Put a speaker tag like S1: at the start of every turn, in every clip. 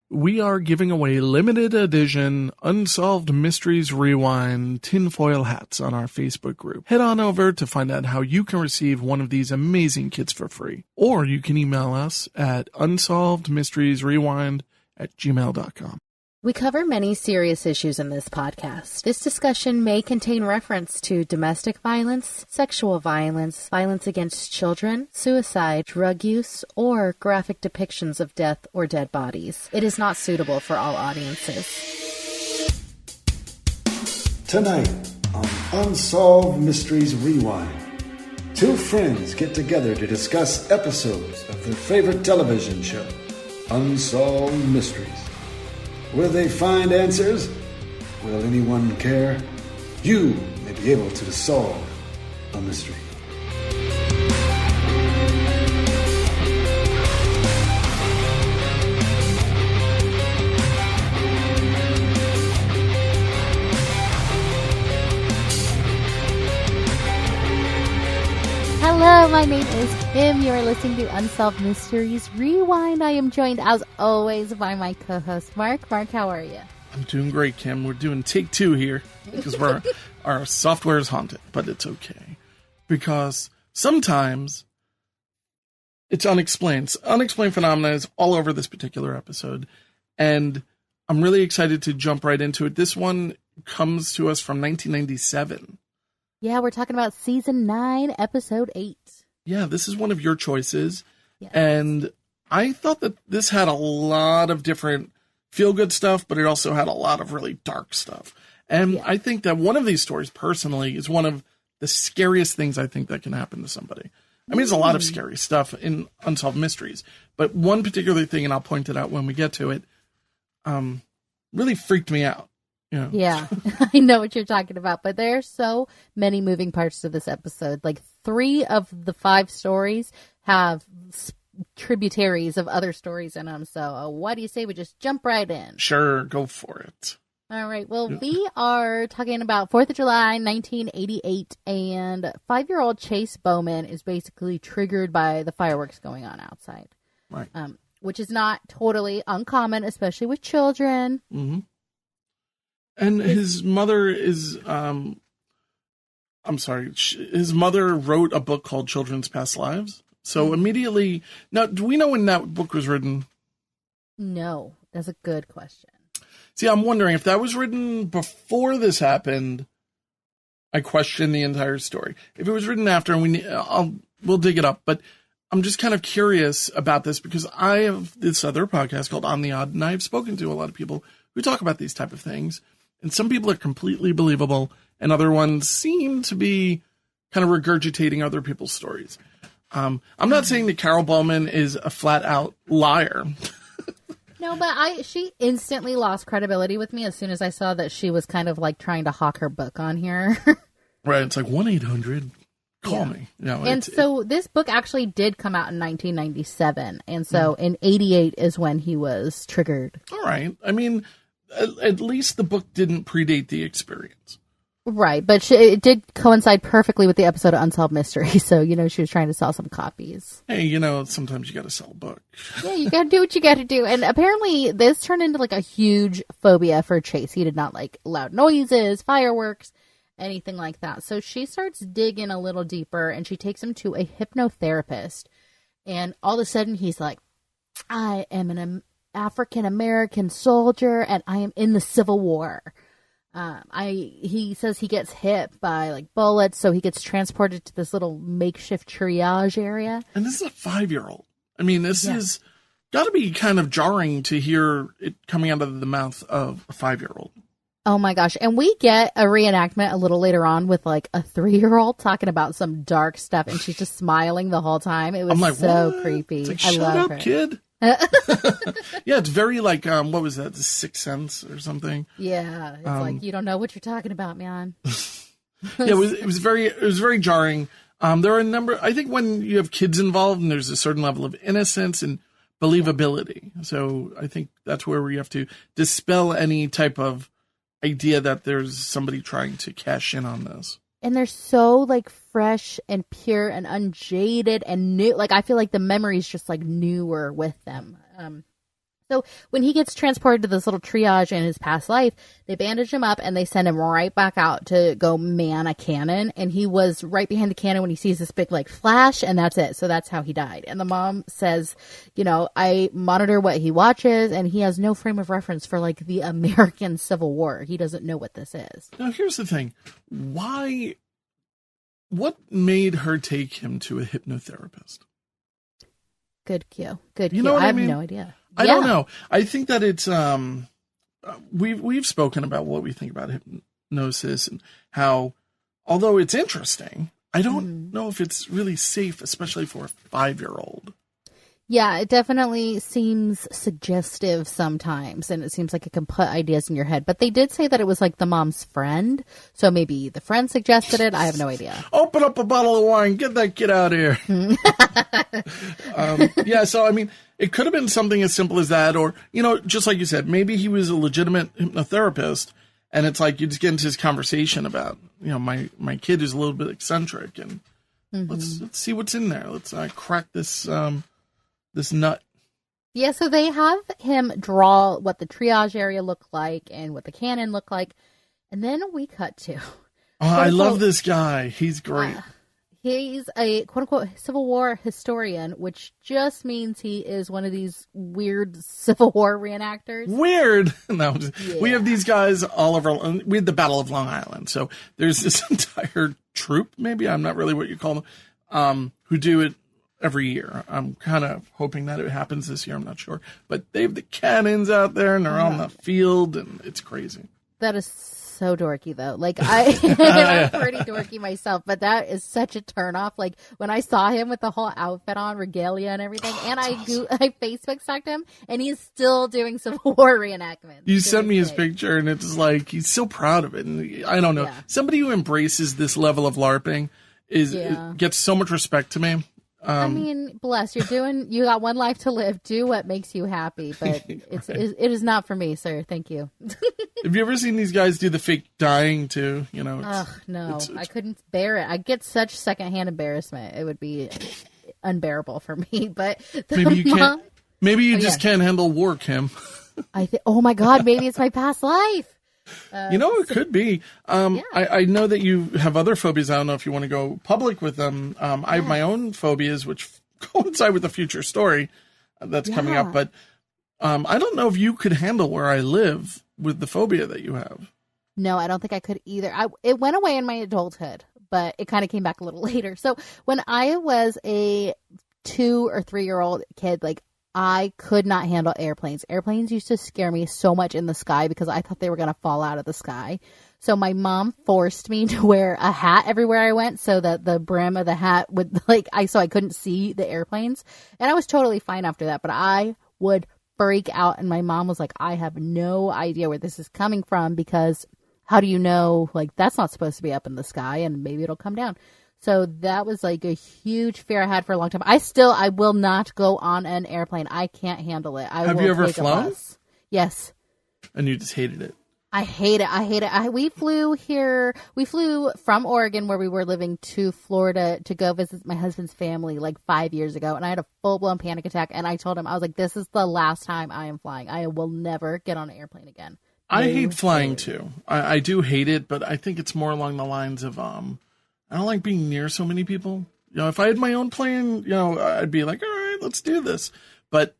S1: we are giving away limited edition Unsolved Mysteries Rewind tinfoil hats on our Facebook group. Head on over to find out how you can receive one of these amazing kits for free. Or you can email us at unsolvedmysteriesrewind@gmail.com.
S2: We cover many serious issues in this podcast. This discussion may contain reference to domestic violence, sexual violence, violence against children, suicide, drug use, or graphic depictions of death or dead bodies. It is not suitable for all audiences.
S3: Tonight on Unsolved Mysteries Rewind, two friends get together to discuss episodes of their favorite television show, Unsolved Mysteries. Will they find answers? Will anyone care? You may be able to solve a mystery.
S2: Hello, my name is Kim. You are listening to Unsolved Mysteries Rewind. I am joined, as always, by my co-host, Mark. Mark, how are you?
S1: I'm doing great, Kim. We're doing take two here because our software is haunted, but it's okay. Because sometimes it's unexplained. Unexplained phenomena is all over this particular episode, and I'm really excited to jump right into it. This one comes to us from 1997.
S2: Yeah, we're talking about Season 9, Episode 8.
S1: Yeah, this is one of your choices.
S2: Yes.
S1: And I thought that this had a lot of different feel-good stuff, but it also had a lot of really dark stuff. And I think that one of these stories, personally, is one of the scariest things I think that can happen to somebody. I mean, there's a lot of scary stuff in Unsolved Mysteries, but one particular thing, and I'll point it out when we get to it, really freaked me out. Yeah.
S2: Yeah, I know what you're talking about, but there are so many moving parts to this episode. Like 3 of the 5 stories have tributaries of other stories in them. So what do you say we just jump right in?
S1: Sure, go for it.
S2: All right. Well, we are talking about 4th of July, 1988, and 5-year-old Chase Bowman is basically triggered by the fireworks going on outside.
S1: Right.
S2: Which is not totally uncommon, especially with children.
S1: Mm-hmm. And his mother is, his mother wrote a book called Children's Past Lives. So immediately, now, do we know when that book was written?
S2: No, that's a good question.
S1: See, I'm wondering if that was written before this happened, I question the entire story. If it was written after, and we'll dig it up. But I'm just kind of curious about this because I have this other podcast called On the Odd, and I've spoken to a lot of people who talk about these type of things. And some people are completely believable, and other ones seem to be kind of regurgitating other people's stories. I'm not saying that Carol Bowman is a flat-out liar.
S2: No, but she instantly lost credibility with me as soon as I saw that she was kind of like trying to hawk her book on here.
S1: Right, it's like 1-800, call me.
S2: So this book actually did come out in 1997, and so in 88 is when he was triggered.
S1: All right, I mean, at least the book didn't predate the experience.
S2: Right, but it did coincide perfectly with the episode of Unsolved Mysteries, so, she was trying to sell some copies.
S1: Hey, sometimes you gotta sell a book.
S2: Yeah, you gotta do what you gotta do. And apparently this turned into, like, a huge phobia for Chase. He did not like loud noises, fireworks, anything like that. So she starts digging a little deeper, and she takes him to a hypnotherapist. And all of a sudden, he's like, I am an African-American soldier, and I am in the Civil War. He says he gets hit by like bullets, so he gets transported to this little makeshift triage area.
S1: And this is a 5-year-old. I mean, this is got to be kind of jarring to hear it coming out of the mouth of a 5-year-old.
S2: Oh my gosh. And we get a reenactment a little later on with like a 3-year-old talking about some dark stuff, and she's just smiling the whole time. It was so
S1: what?
S2: creepy.
S1: It's like,
S2: I
S1: shut
S2: love
S1: up,
S2: her.
S1: kid. Yeah, it's very like what was that? The Sixth Sense or something?
S2: Yeah, it's like you don't know what you're talking about, man.
S1: Yeah, it was very jarring. There are a number. I think when you have kids involved, and there's a certain level of innocence and believability. So I think that's where we have to dispel any type of idea that there's somebody trying to cash in on this.
S2: And they're so like fresh and pure and unjaded and new. Like I feel like the memory's just like newer with them. So when he gets transported to this little triage in his past life, they bandage him up and they send him right back out to go man a cannon. And he was right behind the cannon when he sees this big like flash, and that's it. So that's how he died. And the mom says, I monitor what he watches, and he has no frame of reference for like the American Civil War. He doesn't know what this is.
S1: Now, here's the thing. What made her take him to a hypnotherapist?
S2: Good cue. Good cue.
S1: You know what
S2: I have
S1: mean?
S2: no idea.
S1: I don't know. I think that it's we've spoken about what we think about hypnosis and how, although it's interesting, I don't know if it's really safe, especially for a 5-year-old.
S2: Yeah, it definitely seems suggestive sometimes, and it seems like it can put ideas in your head. But they did say that it was like the mom's friend, so maybe the friend suggested it. I have no idea.
S1: Open up a bottle of wine. Get that kid out of here. Yeah, so I mean, it could have been something as simple as that, or, just like you said, maybe he was a legitimate hypnotherapist, and it's like you just get into this conversation about, my kid is a little bit eccentric, and let's see what's in there. Let's crack this nut.
S2: Yeah, so they have him draw what the triage area looked like and what the cannon looked like, and then we cut to.
S1: Oh, I love this guy. He's great.
S2: He's a quote-unquote Civil War historian, which just means he is one of these weird Civil War reenactors.
S1: Weird. No, we have these guys all over. We had the Battle of Long Island. So there's this entire troop, maybe, I'm not really what you call them, who do it every year. I'm kind of hoping that it happens this year. I'm not sure. But they have the cannons out there, and they're on the field, and it's crazy.
S2: That is so dorky, though. Like, I'm pretty dorky myself, but that is such a turnoff. Like, when I saw him with the whole outfit on, regalia and everything, and I Facebook stalked him, and he's still doing Civil War reenactments.
S1: You sent me his picture, and it's like, he's so proud of it. And I don't know. Yeah. Somebody who embraces this level of LARPing gets so much respect to me.
S2: I mean, bless, you got one life to live. Do what makes you happy, but it is not for me, sir. Thank you.
S1: Have you ever seen these guys do the fake dying too?
S2: Ugh, no, I couldn't bear it. I get such secondhand embarrassment. It would be unbearable for me, but
S1: maybe you can't. Maybe you just can't handle war, Kim.
S2: Oh my God, maybe it's my past life.
S1: It could be. I know that you have other phobias. I don't know if you want to go public with them. I have my own phobias, which coincide with the future story that's coming up. But I don't know if you could handle where I live with the phobia that you have.
S2: No, I don't think I could either. It went away in my adulthood, but it kind of came back a little later. So when I was a 2 or 3-year-old kid, like, I could not handle airplanes. Airplanes used to scare me so much in the sky because I thought they were going to fall out of the sky. So my mom forced me to wear a hat everywhere I went so that the brim of the hat would so I couldn't see the airplanes. And I was totally fine after that, but I would freak out. And my mom was like, I have no idea where this is coming from, because how do you know, like, that's not supposed to be up in the sky and maybe it'll come down. So that was like a huge fear I had for a long time. I will not go on an airplane. I can't handle it.
S1: Have you ever flown?
S2: Yes.
S1: And you just hated it?
S2: I hate it. We flew from Oregon, where we were living, to Florida to go visit my husband's family like 5 years ago. And I had a full-blown panic attack. And I told him, I was like, this is the last time I am flying. I will never get on an airplane again.
S1: I hate flying too. I do hate it, but I think it's more along the lines of, I don't like being near so many people. If I had my own plane, I'd be like, all right, let's do this. But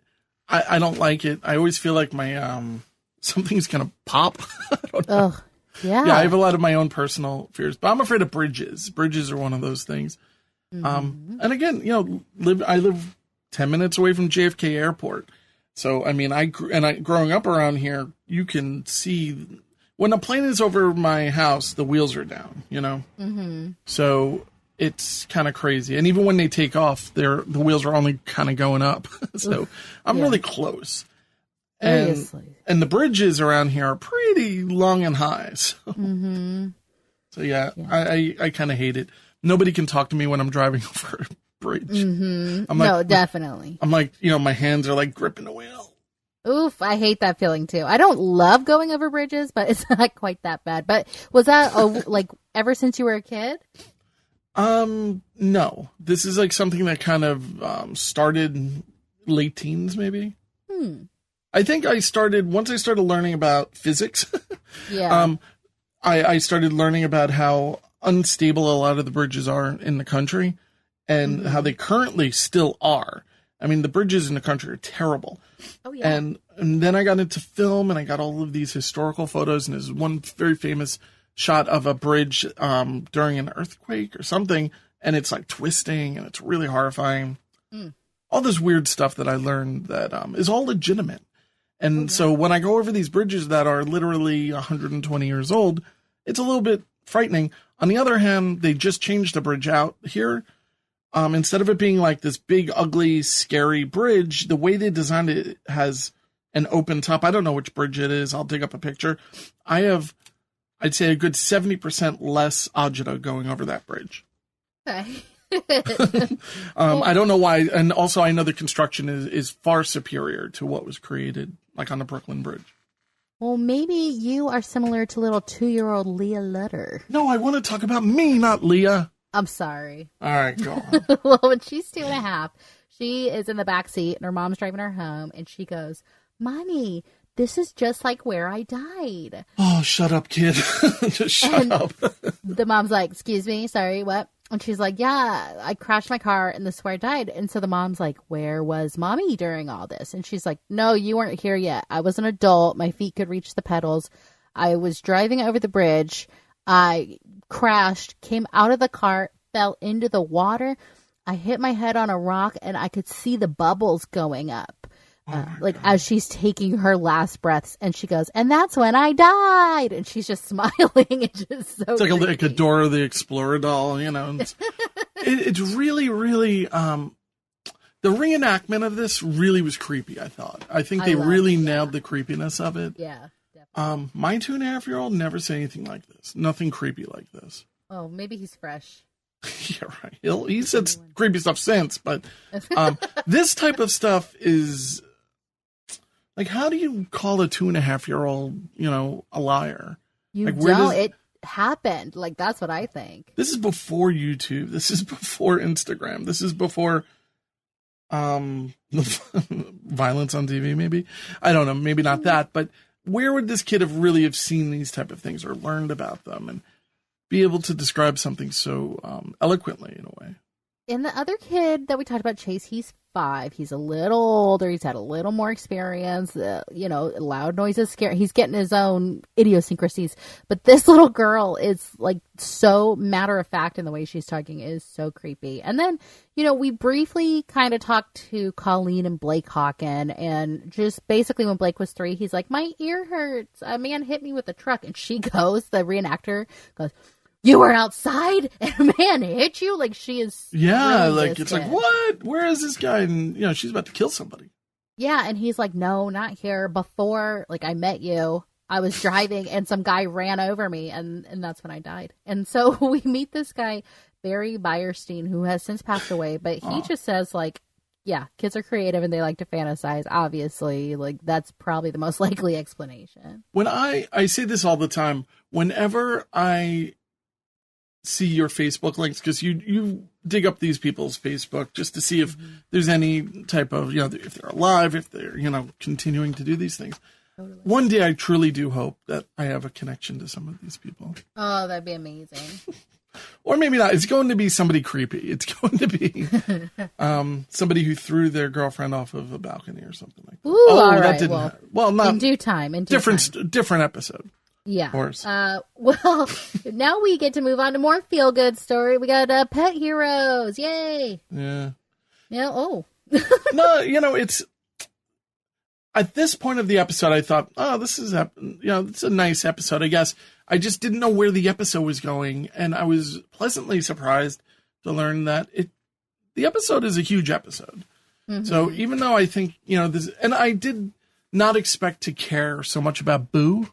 S1: I don't like it. I always feel like my something's gonna pop. I don't know.
S2: Ugh, yeah.
S1: Yeah, I have a lot of my own personal fears, but I'm afraid of bridges. Bridges are one of those things. And again, I live 10 minutes away from JFK Airport. So I mean, growing up around here, you can see when a plane is over my house, the wheels are down, Mm-hmm. So it's kind of crazy. And even when they take off, the wheels are only kind of going up. So I'm really close. And the bridges around here are pretty long and high. So, so I kind of hate it. Nobody can talk to me when I'm driving over a bridge.
S2: Mm-hmm.
S1: No,
S2: definitely.
S1: I'm like, my hands are like gripping the wheel.
S2: Oof, I hate that feeling too. I don't love going over bridges, but it's not quite that bad. But was that like ever since you were a kid?
S1: No. This is like something that kind of started late teens, maybe. I think once I started learning about physics,
S2: Yeah.
S1: I started learning about how unstable a lot of the bridges are in the country and how they currently still are. I mean, the bridges in the country are terrible.
S2: Oh, yeah.
S1: And then I got into film and I got all of these historical photos. And there's one very famous shot of a bridge during an earthquake or something. And it's like twisting and it's really horrifying. All this weird stuff that I learned that is all legitimate. And so when I go over these bridges that are literally 120 years old, it's a little bit frightening. On the other hand, they just changed the bridge out here. Instead of it being like this big, ugly, scary bridge, the way they designed it has an open top. I don't know which bridge it is. I'll dig up a picture. I'd say a good 70% less agita going over that bridge.
S2: Okay.
S1: I don't know why. And also I know the construction is far superior to what was created like on the Brooklyn Bridge.
S2: Well, maybe you are similar to little 2-year-old Leah Lutter.
S1: No, I want to talk about me, not Leah.
S2: I'm sorry.
S1: All right, go on.
S2: Well, when she's 2.5, she is in the back seat and her mom's driving her home and she goes, Mommy, this is just like where I died.
S1: Oh, shut up, kid. Just shut up.
S2: The mom's like, excuse me, sorry, what? And she's like, yeah, I crashed my car and this is where I died. And so the mom's like, where was Mommy during all this? And she's like, no, you weren't here yet. I was an adult. My feet could reach the pedals. I was driving over the bridge. I crashed, came out of the car, fell into the water. I hit my head on a rock and I could see the bubbles going up. As she's taking her last breaths, and she goes, and that's when I died. And she's just smiling. It's just so
S1: it's like
S2: creepy.
S1: a Dora the Explorer doll, you know. It's really, really, the reenactment of this really was creepy, I thought. I think they really nailed the creepiness of it.
S2: Yeah, definitely.
S1: My 2.5-year-old never said anything like this. Nothing creepy like this.
S2: Oh, maybe he's fresh.
S1: Yeah, right. He said creepy stuff since, but this type of stuff is... Like, how do you call a 2.5-year-old, a liar?
S2: You don't. It happened. Like, that's what I think.
S1: This is before YouTube. This is before Instagram. This is before violence on TV, maybe. I don't know. Maybe not that. But where would this kid have seen these type of things or learned about them and be able to describe something so eloquently in a way?
S2: And the other kid that we talked about, Chase, he's 5. He's a little older. He's had a little more experience. Loud noises scare. He's getting his own idiosyncrasies. But this little girl is like so matter of fact in the way she's talking is so creepy. And then, we briefly kind of talked to Colleen and Blake Hawken. And just basically when Blake was 3, he's like, my ear hurts. A man hit me with a truck. And the reenactor goes, you were outside and a man hit you? Like, she is...
S1: Yeah, like, it's like, what? Where is this guy? And, she's about to kill somebody.
S2: Yeah, and he's like, no, not here. Before, I met you, I was driving and some guy ran over me, and that's when I died. And so we meet this guy, Barry Beyerstein, who has since passed away, but he just says, yeah, kids are creative and they like to fantasize, obviously. That's probably the most likely explanation.
S1: When I say this all the time, whenever I... see your Facebook links, because you dig up these people's Facebook just to see if there's any type of, if they're alive, if they're, continuing to do these things. Totally. One day I truly do hope that I have a connection to some of these people.
S2: Oh, that'd be amazing.
S1: Or maybe not. It's going to be somebody creepy. It's going to be somebody who threw their girlfriend off of a balcony or something like that.
S2: Ooh, all right.
S1: That didn't happen. Well, not
S2: in due time.
S1: Different episode.
S2: Yeah.
S1: Of course.
S2: Well, now we get to move on to more feel-good story. We got Pet Heroes. Yay.
S1: Yeah.
S2: Yeah. Oh.
S1: No, it's... At this point of the episode, I thought, this is, it's a nice episode, I guess. I just didn't know where the episode was going, and I was pleasantly surprised to learn that the episode is a huge episode. Mm-hmm. So even though I think, this... And I did not expect to care so much about Boo.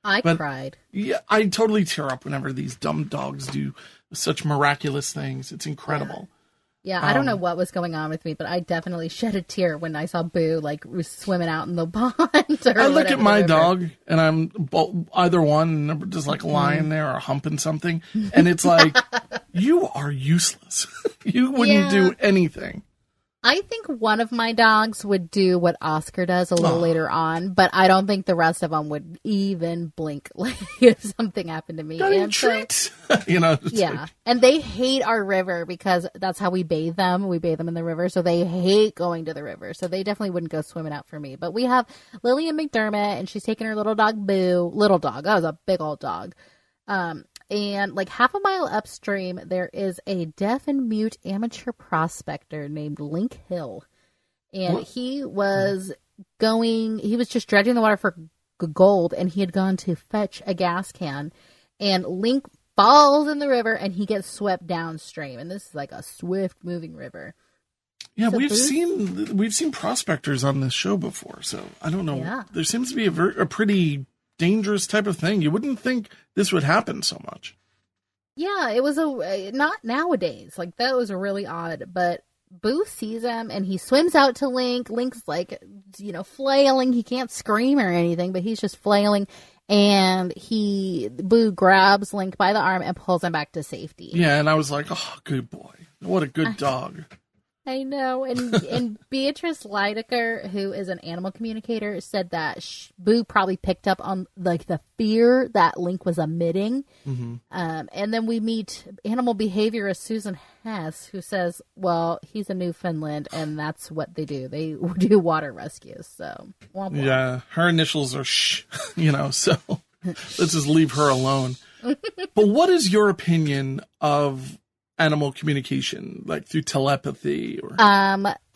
S2: I cried.
S1: Yeah, I totally tear up whenever these dumb dogs do such miraculous things. It's incredible.
S2: Yeah, I don't know what was going on with me, but I definitely shed a tear when I saw Boo was swimming out in the pond. I
S1: look at my dog, and I'm either one, just lying there or humping something, and it's like, you are useless. You wouldn't do anything.
S2: I think one of my dogs would do what Oscar does a little later on, but I don't think the rest of them would even blink like if something happened to me.
S1: And treat.
S2: Yeah. And they hate our river because that's how we bathe them. We bathe them in the river. So they hate going to the river. So they definitely wouldn't go swimming out for me. But we have Lillian McDermott, and she's taking her little dog, Boo. Little dog. That was a big old dog. And like half a mile upstream, there is a deaf and mute amateur prospector named Link Hill. And he was just dredging the water for gold, and he had gone to fetch a gas can. And Link falls in the river, and he gets swept downstream. And this is like a swift moving river.
S1: Yeah, so we've seen prospectors on this show before, so I don't know. Yeah. There seems to be a pretty dangerous type of thing. You wouldn't think this would happen so much. Yeah,
S2: it was not nowadays. Like, that was really odd. But Boo sees him, and he swims out to Link. Link's like, flailing. He can't scream or anything, but he's just flailing. And Boo grabs Link by the arm and pulls him back to safety.
S1: Yeah, and I was like, oh, good boy. What a good dog.
S2: I know. And Beatrice Leidecker, who is an animal communicator, said that Boo probably picked up on like the fear that Link was emitting. Mm-hmm. And then we meet animal behaviorist Susan Hess, who says, well, he's a Newfoundland, and that's what they do. They do water rescues. So, womp womp.
S1: Yeah, her initials are so let's just leave her alone. But what is your opinion of animal communication, like through telepathy?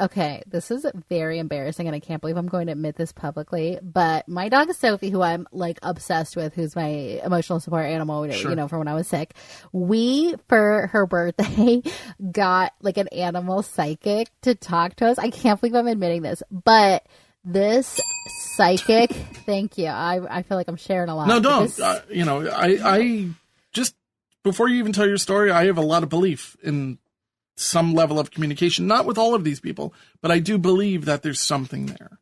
S2: Okay, this is very embarrassing, and I can't believe I'm going to admit this publicly, but my dog Sophie, who I'm like obsessed with, who's my emotional support animal, sure, from when I was sick, we, for her birthday, got like an animal psychic to talk to us. I can't believe I'm admitting this, but this psychic, thank you. I feel like I'm sharing a lot.
S1: No, don't. I just, before you even tell your story, I have a lot of belief in some level of communication. Not with all of these people, but I do believe that there's something there.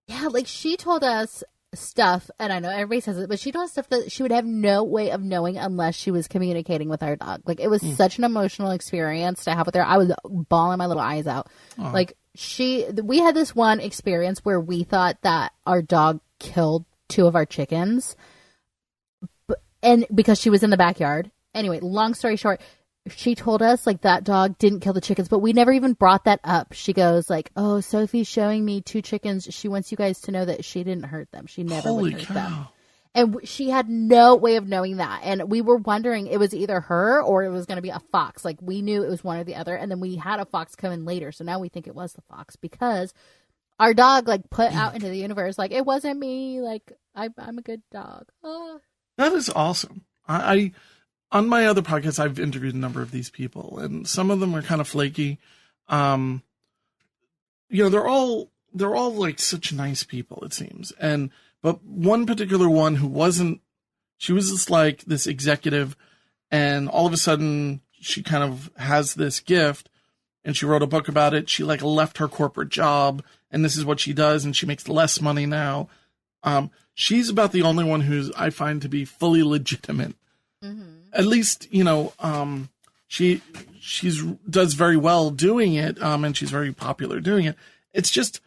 S2: Yeah, like she told us stuff, and I know everybody says it, but she told us stuff that she would have no way of knowing unless she was communicating with our dog. Like, it was such an emotional experience to have with her. I was bawling my little eyes out. Oh. Like, we had this one experience where we thought that our dog killed 2 of our chickens, and because she was in the backyard. Anyway, long story short, she told us like that dog didn't kill the chickens, but we never even brought that up. She goes like, "Oh, Sophie's showing me 2 chickens. She wants you guys to know that she didn't hurt them. She never would hurt them." And she had no way of knowing that. And we were wondering it was either her or it was going to be a fox. Like, we knew it was one or the other. And then we had a fox come in later. So now we think it was the fox because our dog like put out into the universe, like, it wasn't me. Like, I'm a good dog. Oh.
S1: That is awesome. I on my other podcasts, I've interviewed a number of these people, and some of them are kind of flaky. They're all like such nice people, it seems. But one particular one who wasn't, she was just like this executive, and all of a sudden she kind of has this gift, and she wrote a book about it. She like left her corporate job, and this is what she does, and she makes less money now. She's about the only one who's I find to be fully legitimate. Mm-hmm. At least, she does very well doing it, and she's very popular doing it. It's just,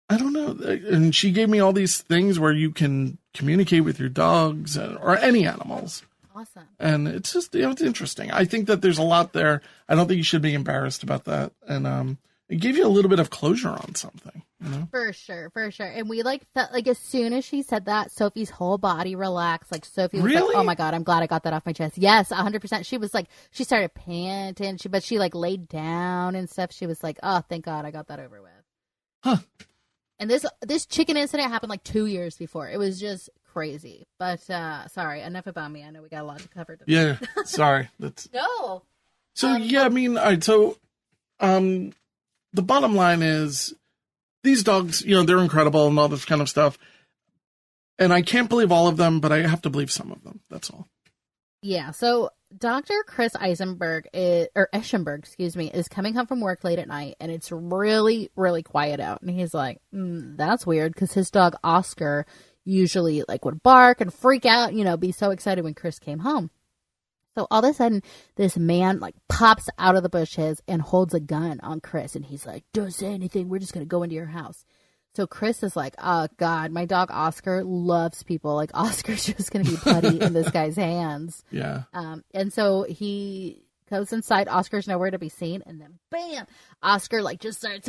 S1: I don't know. And she gave me all these things where you can communicate with your dogs or any animals.
S2: Awesome.
S1: And it's just, it's interesting. I think that there's a lot there. I don't think you should be embarrassed about that. And it gave you a little bit of closure on something.
S2: For sure. And we felt like as soon as she said that, Sophie's whole body relaxed. Like, Sophie was like, "Oh my God, I'm glad I got that off my chest." Yes, 100%. She was like, she started panting, but she like laid down and stuff. She was like, "Oh, thank God I got that over with."
S1: Huh.
S2: And this chicken incident happened like 2 years before. It was just crazy. But sorry, enough about me. I know we got a lot to cover today.
S1: Yeah, sorry.
S2: No.
S1: So all right. So, the bottom line is, these dogs, they're incredible and all this kind of stuff. And I can't believe all of them, but I have to believe some of them. That's all.
S2: Yeah. So Dr. Chris Eschenberg is coming home from work late at night, and it's really, really quiet out. And he's like, that's weird, because his dog Oscar usually like would bark and freak out, be so excited when Chris came home. So all of a sudden, this man like pops out of the bushes and holds a gun on Chris. And he's like, don't say anything. We're just going to go into your house. So Chris is like, oh, God, my dog Oscar loves people. Like, Oscar's just going to be putty in this guy's hands.
S1: Yeah.
S2: And so he goes inside. Oscar's nowhere to be seen. And then, bam, Oscar, like, just starts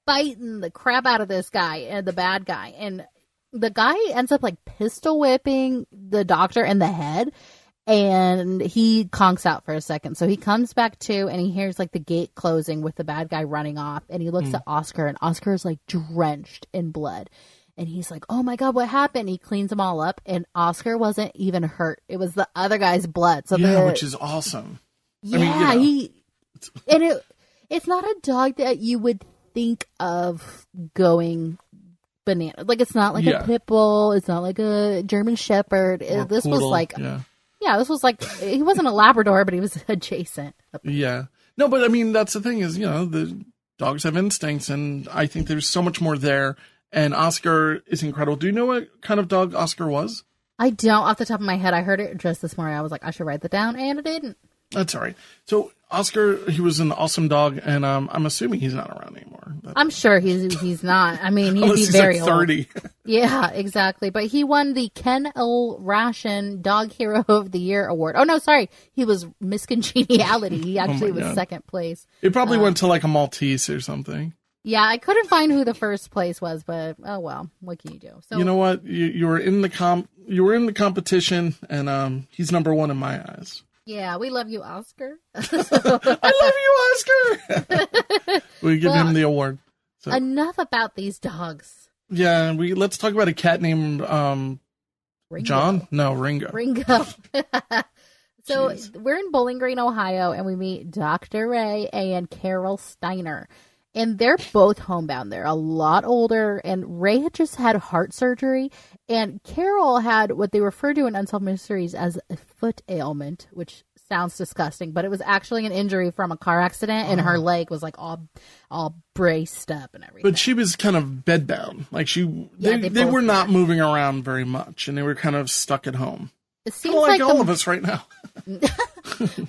S2: biting the crap out of this guy and the bad guy. And the guy ends up, like, pistol whipping the doctor in the head. And he conks out for a second. So he comes back to, and he hears like the gate closing with the bad guy running off. And he looks at Oscar, and Oscar is like drenched in blood. And he's like, oh my God, what happened? He cleans them all up, and Oscar wasn't even hurt. It was the other guy's blood. So
S1: which is awesome.
S2: Yeah, I mean, it's not a dog that you would think of going banana. Like, it's not like a pit bull. It's not like a German Shepherd. This
S1: poodle,
S2: was like... Yeah, this was like, he wasn't a Labrador, but he was adjacent.
S1: Yeah. No, but I mean, that's the thing is, the dogs have instincts, and I think there's so much more there. And Oscar is incredible. Do you know what kind of dog Oscar was?
S2: I don't off the top of my head. I heard it just this morning. I was like, I should write that down, and I didn't.
S1: That's all right. So Oscar, he was an awesome dog, and I'm assuming he's not around anymore.
S2: I'm sure he's not. I mean, he'd be very
S1: like 30.
S2: old. Yeah, exactly. But he won the Ken L. Ration Dog Hero of the Year award. Oh no, sorry, he was Miss Congeniality. He actually was second place.
S1: It probably went to like a Maltese or something.
S2: Yeah, I couldn't find who the first place was, but oh well, what can you do? So
S1: you know what? You were in the you were in the competition, and he's number one in my eyes.
S2: Yeah, we love you, Oscar.
S1: I love you, Oscar. We give him the award. So.
S2: Enough about these dogs.
S1: Yeah, let's talk about a cat named
S2: Ringo.
S1: John. No, Ringo.
S2: So
S1: Jeez.
S2: We're in Bowling Green, Ohio, and we meet Dr. Ray and Carol Steiner. And they're both homebound. They're a lot older, and Ray had just had heart surgery, and Carol had what they refer to in Unsolved Mysteries as a foot ailment, which sounds disgusting, but it was actually an injury from a car accident, and her leg was like all braced up and everything.
S1: But she was kind of bedbound. Like they were not moving around very much, and they were kind of stuck at home.
S2: It seems
S1: like all of us right now.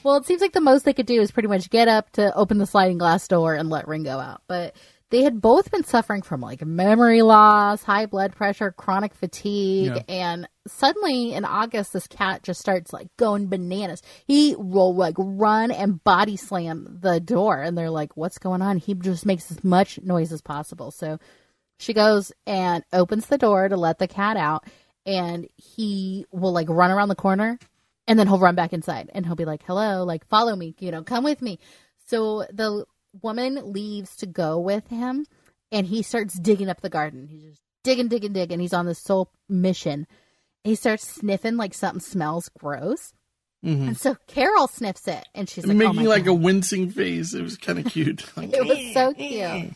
S2: Well, it seems like the most they could do is pretty much get up to open the sliding glass door and let Ringo out. But they had both been suffering from like memory loss, high blood pressure, chronic fatigue. Yeah. And suddenly in August, this cat just starts like going bananas. He will like run and body slam the door. And they're like, what's going on? He just makes as much noise as possible. So she goes and opens the door to let the cat out. And he will like run around the corner. And then he'll run back inside and he'll be like, hello, like, follow me, come with me. So the woman leaves to go with him and he starts digging up the garden. He's just digging. He's on this sole mission. He starts sniffing like something smells gross. Mm-hmm. And so Carol sniffs it and she's like,
S1: making like a wincing face. It was kind of cute.
S2: It was so cute.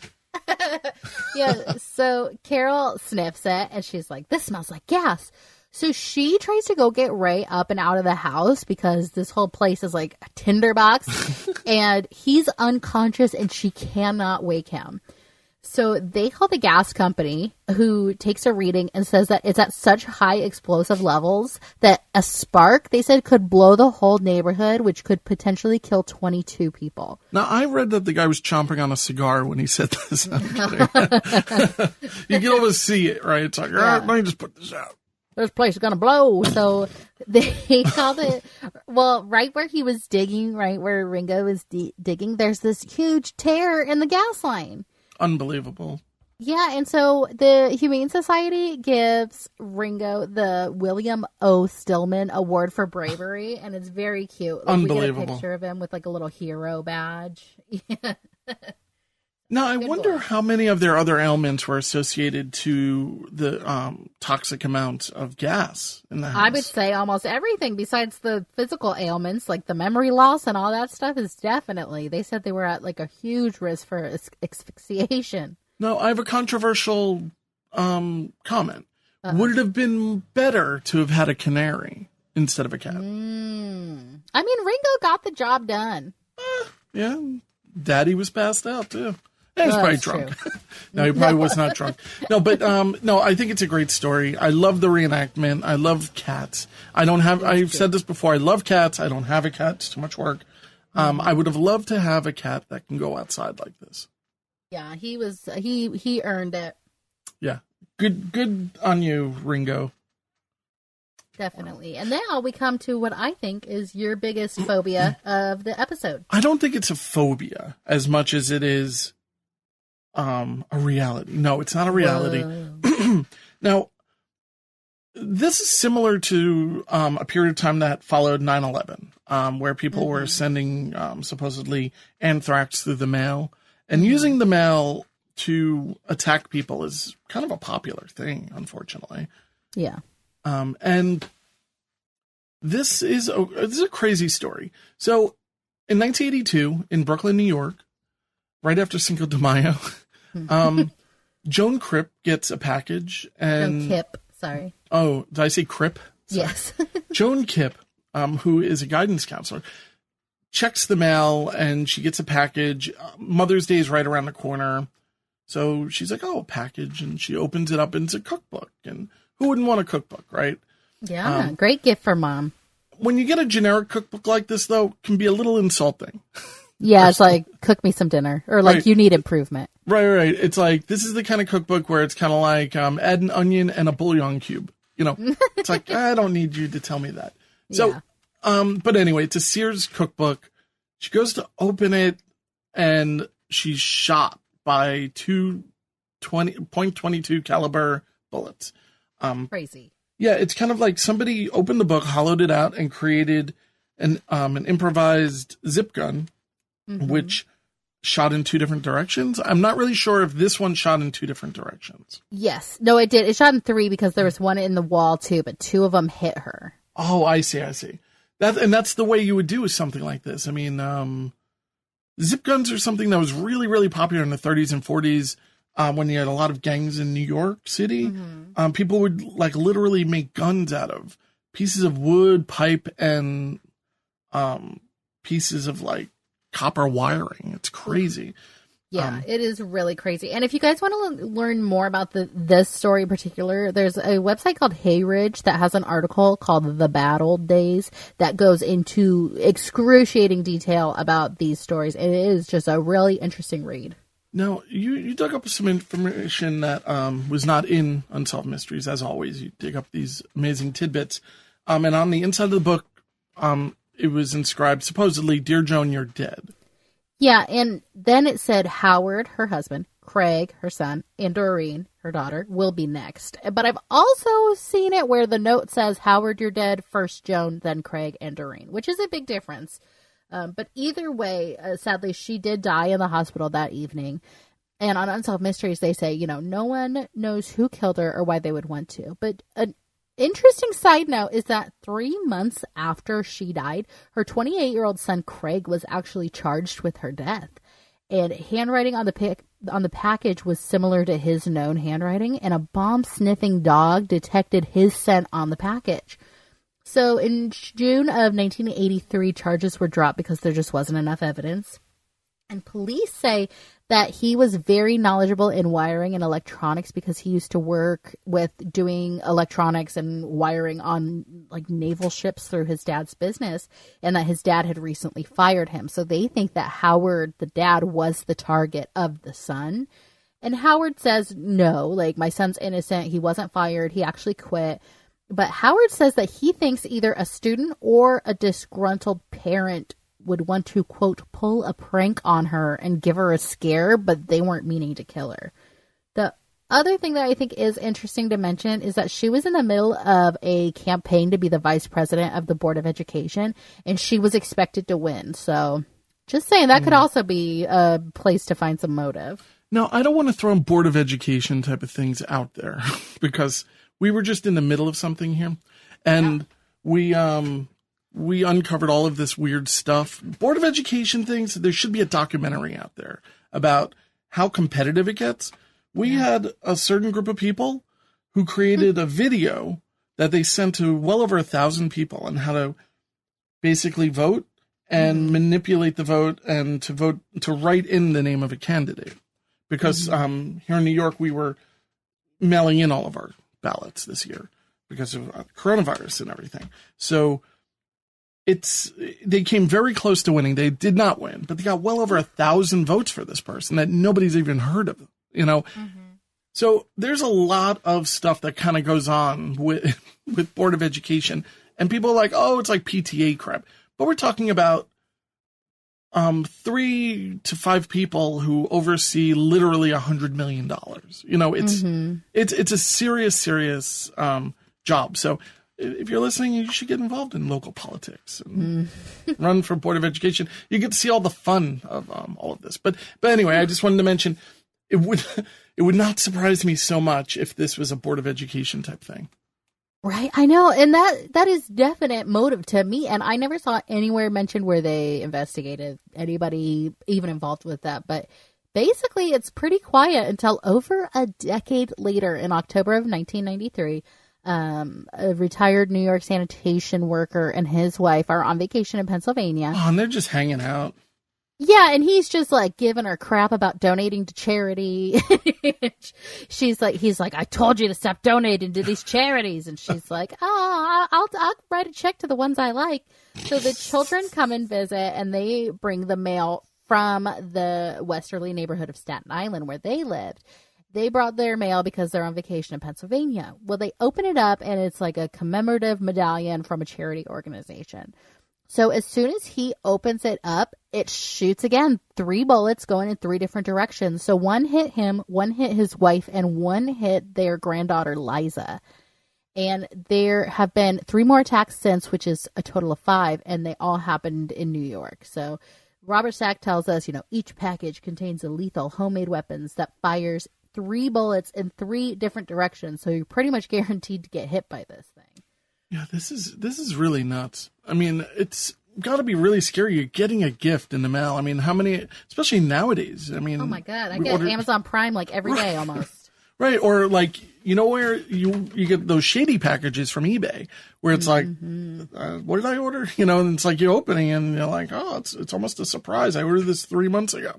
S2: Yeah. So Carol sniffs it and she's like, this smells like gas. So she tries to go get Ray up and out of the house because this whole place is like a tinderbox and he's unconscious and she cannot wake him. So they call the gas company who takes a reading and says that it's at such high explosive levels that a spark, they said, could blow the whole neighborhood, which could potentially kill 22 people.
S1: Now, I read that the guy was chomping on a cigar when he said this. You can almost see it, right? It's like, all right, let me just put this out.
S2: This place is going to blow. So they called it, well, right where he was digging, right where Ringo was digging, there's this huge tear in the gas line.
S1: Unbelievable.
S2: Yeah, and so the Humane Society gives Ringo the William O. Stillman Award for Bravery, and it's very cute. Like,
S1: unbelievable.
S2: We get a picture of him with like a little hero badge. Yeah.
S1: Now, I wonder how many of their other ailments were associated to the toxic amount of gas in the house.
S2: I would say almost everything besides the physical ailments, like the memory loss and all that stuff is definitely. They said they were at like a huge risk for asphyxiation.
S1: No, I have a controversial comment. Would it have been better to have had a canary instead of a cat?
S2: I mean, Ringo got the job done.
S1: Yeah. Daddy was passed out, too. He's
S2: Well,
S1: probably
S2: that's
S1: drunk.
S2: true.
S1: No, he probably was not drunk. No, but no, I think it's a great story. I love the reenactment. I love cats. I've said this before, I love cats. I don't have a cat. It's too much work. I would have loved to have a cat that can go outside like this.
S2: Yeah, he earned it.
S1: Yeah. Good on you, Ringo.
S2: Definitely. And now we come to what I think is your biggest phobia of the episode.
S1: I don't think it's a phobia as much as it is a reality. No, it's not a reality. Now, this is similar to a period of time that followed 9/11, where people were sending supposedly anthrax through the mail. And using the mail to attack people is kind of a popular thing, unfortunately.
S2: Yeah.
S1: And this is a crazy story. So in 1982 in Brooklyn, New York, right after Cinco de Mayo, Joan Cripp gets a package and...
S2: No, Kip. Sorry.
S1: Oh, did I say Cripp? Sorry.
S2: Yes.
S1: Joan Kipp, who is a guidance counselor, checks the mail and she gets a package. Mother's Day is right around the corner. So she's like, oh, a package. And she opens it up and it's a cookbook. And who wouldn't want a cookbook, right?
S2: Yeah, great gift for mom.
S1: When you get a generic cookbook like this, though, it can be a little insulting.
S2: Yeah, it's like, cook me some dinner. Or like,
S1: Right.
S2: you need improvement.
S1: Right. It's like, this is the kind of cookbook where it's kind of like, add an onion and a bouillon cube. You know, it's like, I don't need you to tell me that. So, but anyway, it's a Sears cookbook. She goes to open it and she's shot by two .22 caliber bullets.
S2: Crazy.
S1: Yeah, it's kind of like somebody opened the book, hollowed it out, and created an improvised zip gun, which shot in two different directions. I'm not really sure if this one shot in two different directions.
S2: Yes. No, it did. It shot in 3 because there was one in the wall too, but 2 of them hit her.
S1: Oh, I see. That's the way you would do with something like this. I mean, zip guns are something that was really, really popular in the 30s and 40s. When you had a lot of gangs in New York City, people would like literally make guns out of pieces of wood, pipe, and pieces of like copper wiring. It's crazy.
S2: Yeah, it is really crazy. And if you guys want to learn more about this story in particular, there's a website called Hay Ridge that has an article called The Bad Old Days that goes into excruciating detail about these stories. And it is just a really interesting read.
S1: Now, you dug up some information that was not in Unsolved Mysteries. As always, you dig up these amazing tidbits. And on the inside of the book, it was inscribed, supposedly, Dear Joan, you're dead.
S2: Yeah, and then it said Howard, her husband, Craig, her son, and Doreen, her daughter, will be next. But I've also seen it where the note says, Howard, you're dead, first Joan, then Craig and Doreen, which is a big difference. But either way, sadly, she did die in the hospital that evening. And on Unsolved Mysteries, they say, no one knows who killed her or why they would want to. But an interesting side note is that 3 months after she died, her 28-year-old son, Craig, was actually charged with her death. And handwriting on the package was similar to his known handwriting, and a bomb-sniffing dog detected his scent on the package. So in June of 1983, charges were dropped because there just wasn't enough evidence. And police say that he was very knowledgeable in wiring and electronics because he used to work with doing electronics and wiring on like naval ships through his dad's business, and that his dad had recently fired him. So they think that Howard, the dad, was the target of the son. And Howard says, no, like, my son's innocent. He wasn't fired. He actually quit. But Howard says that he thinks either a student or a disgruntled parent would want to, quote, pull a prank on her and give her a scare, but they weren't meaning to kill her. The other thing that I think is interesting to mention is that she was in the middle of a campaign to be the vice president of the Board of Education, and she was expected to win. So just saying, that could also be a place to find some motive.
S1: Now, I don't want to throw Board of Education type of things out there because we were just in the middle of something here, and we uncovered all of this weird stuff. Board of Education things, there should be a documentary out there about how competitive it gets. We had a certain group of people who created a video that they sent to well over 1,000 people on how to basically vote and manipulate the vote and to write in the name of a candidate. because here in New York, we were mailing in all of our ballots this year because of coronavirus and everything. So they came very close to winning. They did not win, but they got well over 1,000 votes for this person that nobody's even heard of, So there's a lot of stuff that kind of goes on with Board of Education, and people are like, oh, it's like PTA crap. But we're talking about 3 to 5 people who oversee literally $100 million. It's a serious job. So if you're listening, you should get involved in local politics and run for Board of Education. You get to see all the fun of all of this. But anyway, I just wanted to mention it would not surprise me so much if this was a Board of Education type thing.
S2: Right, I know, and that is definite motive to me, and I never saw anywhere mentioned where they investigated anybody even involved with that, but basically it's pretty quiet until over a decade later in October of 1993. A retired New York sanitation worker and his wife are on vacation in Pennsylvania.
S1: Oh, and they're just hanging out.
S2: Yeah, and he's just like giving her crap about donating to charity. He's like, I told you to stop donating to these charities. And she's like, I'll write a check to the ones I like. So the children come and visit, and they bring the mail from the westerly neighborhood of Staten Island where they lived. They brought their mail because they're on vacation in Pennsylvania. Well, they open it up, and it's like a commemorative medallion from a charity organization. So as soon as he opens it up, it shoots again 3 bullets going in 3 different directions. So one hit him, one hit his wife, and one hit their granddaughter, Liza. And there have been 3 more attacks since, which is a total of 5, and they all happened in New York. So Robert Stack tells us, each package contains a lethal homemade weapons that fires 3 bullets in 3 different directions. So you're pretty much guaranteed to get hit by this thing.
S1: Yeah, this is really nuts. I mean, it's got to be really scary. You're getting a gift in the mail. I mean, how many, especially nowadays? I mean,
S2: oh my God, I get Amazon Prime like every day almost.
S1: Right, or like where you get those shady packages from eBay where it's like, what did I order? And it's like you're opening and you're like, oh, it's almost a surprise. I ordered this 3 months ago.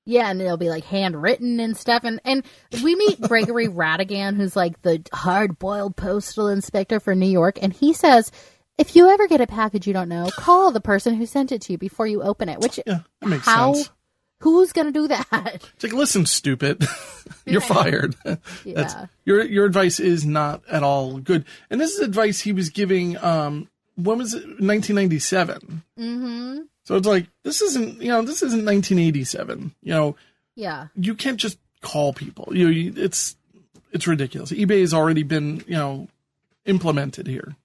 S2: Yeah, and it'll be like handwritten and stuff. And we meet Gregory Ratigan, who's like the hard-boiled postal inspector for New York. And he says, if you ever get a package you don't know, call the person who sent it to you before you open it. Which,
S1: yeah, that makes sense.
S2: Who's going to do that?
S1: It's like, listen, stupid, you're fired.
S2: Yeah.
S1: Your advice is not at all good. And this is advice he was giving, when was it? 1997. Mm-hmm. So it's like, this isn't 1987.
S2: Yeah.
S1: You can't just call people. It's ridiculous. eBay has already been, implemented here.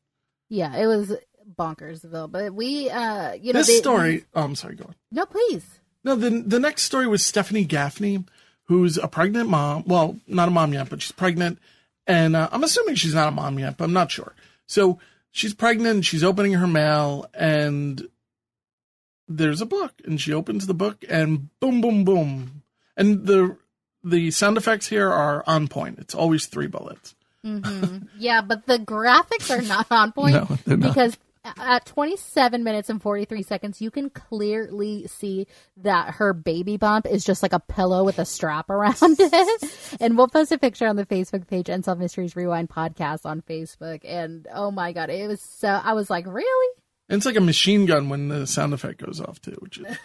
S2: Yeah, it was bonkersville. But we,
S1: this story. Oh, I'm sorry. Go on.
S2: No, please.
S1: No, the next story was Stephanie Gaffney, who's a pregnant mom. Well, not a mom yet, but she's pregnant. And I'm assuming she's not a mom yet, but I'm not sure. So she's pregnant. She's opening her mail, and there's a book, and she opens the book, and boom, boom, boom. And the sound effects here are on point. It's always 3 bullets.
S2: Mm-hmm. Yeah, but the graphics are not on point.
S1: No, they're not.
S2: Because at 27 minutes and 43 seconds, you can clearly see that her baby bump is just like a pillow with a strap around it. And we'll post a picture on the Facebook page, Unsolved Mysteries Rewind Podcast on Facebook. And oh my God, it was so, I was like, really?
S1: And it's like a machine gun when the sound effect goes off too, which is,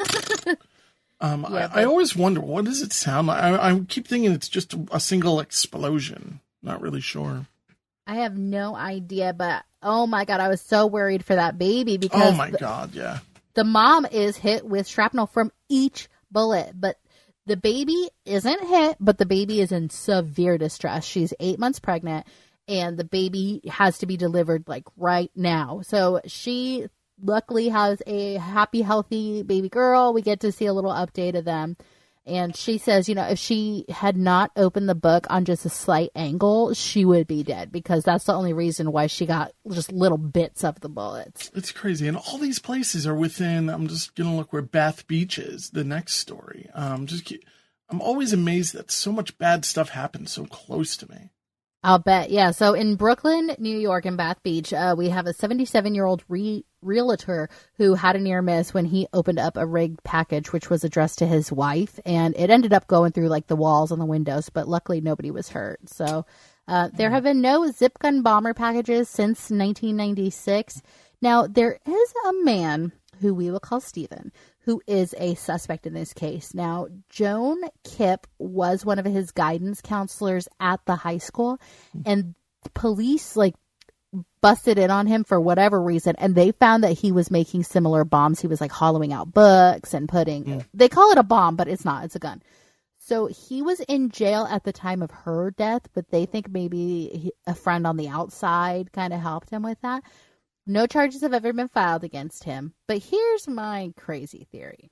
S1: I always wonder, what does it sound like? I keep thinking it's just a single explosion. Not really sure.
S2: I have no idea, but oh my God, I was so worried for that baby because
S1: God, yeah.
S2: The mom is hit with shrapnel from each bullet, but the baby isn't hit, but the baby is in severe distress. She's 8 months pregnant, and the baby has to be delivered like right now. So she luckily has a happy, healthy baby girl. We get to see a little update of them. And she says, if she had not opened the book on just a slight angle, she would be dead because that's the only reason why she got just little bits of the bullets.
S1: It's crazy. And all these places are within, I'm just going to look where Bath Beach is, the next story. I'm always amazed that so much bad stuff happens so close to me.
S2: I'll bet. Yeah. So in Brooklyn, New York, and Bath Beach, we have a 77-year-old realtor who had a near miss when he opened up a rigged package, which was addressed to his wife. And it ended up going through like the walls and the windows, but luckily nobody was hurt. So there have been no zip gun bomber packages since 1996. Now, there is a man who we will call Stephen, who is a suspect in this case. Now, Joan Kipp was one of his guidance counselors at the high school, and police busted in on him for whatever reason, and they found that he was making similar bombs. He was hollowing out books and putting, they call it a bomb, but it's not, it's a gun. So he was in jail at the time of her death, but they think maybe a friend on the outside kind of helped him with that. No charges have ever been filed against him. But here's my crazy theory.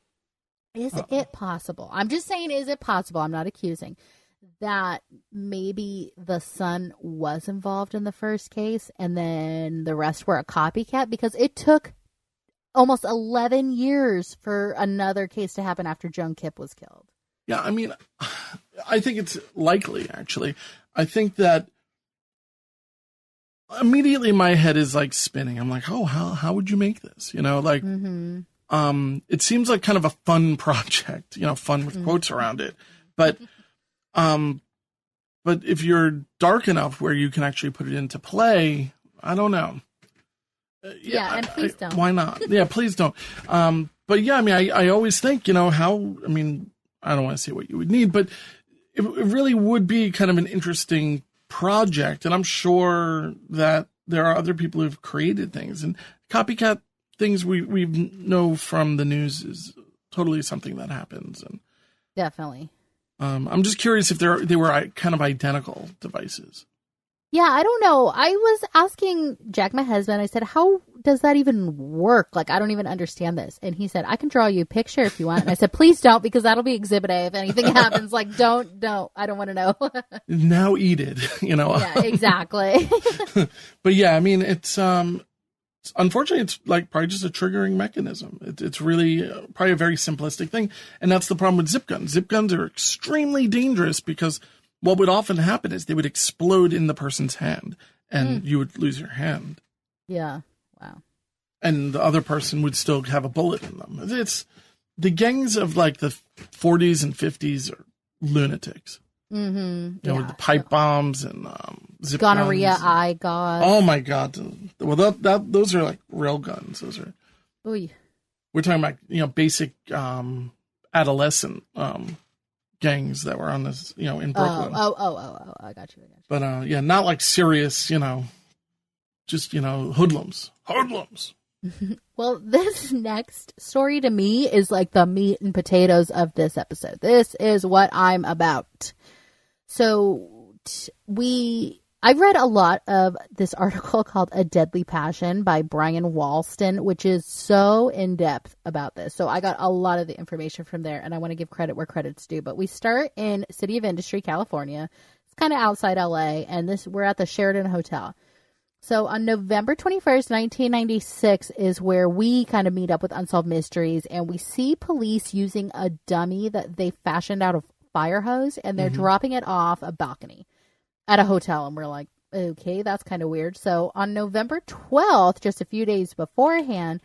S2: Is it possible? I'm just saying, is it possible? I'm not accusing that maybe the son was involved in the first case and then the rest were a copycat, because it took almost 11 years for another case to happen after Joan Kipp was killed.
S1: Yeah, I mean, I think it's likely, actually. I think that immediately my head is spinning. I'm like, oh, how would you make this? It seems like kind of a fun project, fun with quotes around it. But if you're dark enough where you can actually put it into play, I don't know.
S2: And please don't.
S1: Why not? Yeah, please don't. But yeah, I mean, I always think, I don't want to say what you would need, but it really would be kind of an interesting project, and I'm sure that there are other people who've created things, and copycat things we know from the news is totally something that happens. And
S2: definitely,
S1: I'm just curious if they were kind of identical devices.
S2: Yeah, I don't know. I was asking Jack, my husband, I said, how does that even work? I don't even understand this. And he said, I can draw you a picture if you want. And I said, please don't, because that'll be exhibit A if anything happens. Don't. I don't want to know.
S1: Now eat it,
S2: Yeah, exactly.
S1: But yeah, I mean, it's unfortunately, it's probably just a triggering mechanism. It's really probably a very simplistic thing. And that's the problem with zip guns. Zip guns are extremely dangerous because what would often happen is they would explode in the person's hand and you would lose your hand.
S2: Yeah. Wow.
S1: And the other person would still have a bullet in them. It's the gangs of the 40s and 50s are lunatics.
S2: Mm-hmm.
S1: With the pipe bombs and zip
S2: gonorrhea
S1: guns.
S2: eye gauze.
S1: Oh my God. Well, those are rail guns. Those are.
S2: Ooh.
S1: We're talking about basic adolescent gangs that were on this, in Brooklyn.
S2: Oh, I got you.
S1: But, not serious, just, hoodlums. Hoodlums.
S2: Well, this next story to me is the meat and potatoes of this episode. This is what I'm about. So I've read a lot of this article called A Deadly Passion by Brian Walston, which is so in-depth about this. So I got a lot of the information from there, and I want to give credit where credit's due. But we start in City of Industry, California. It's kind of outside LA, and we're at the Sheraton Hotel. So on November 21st, 1996 is where we kind of meet up with Unsolved Mysteries, and we see police using a dummy that they fashioned out of fire hose, and they're dropping it off a balcony at a hotel, and we're like, okay, that's kind of weird. So on November 12th, just a few days beforehand,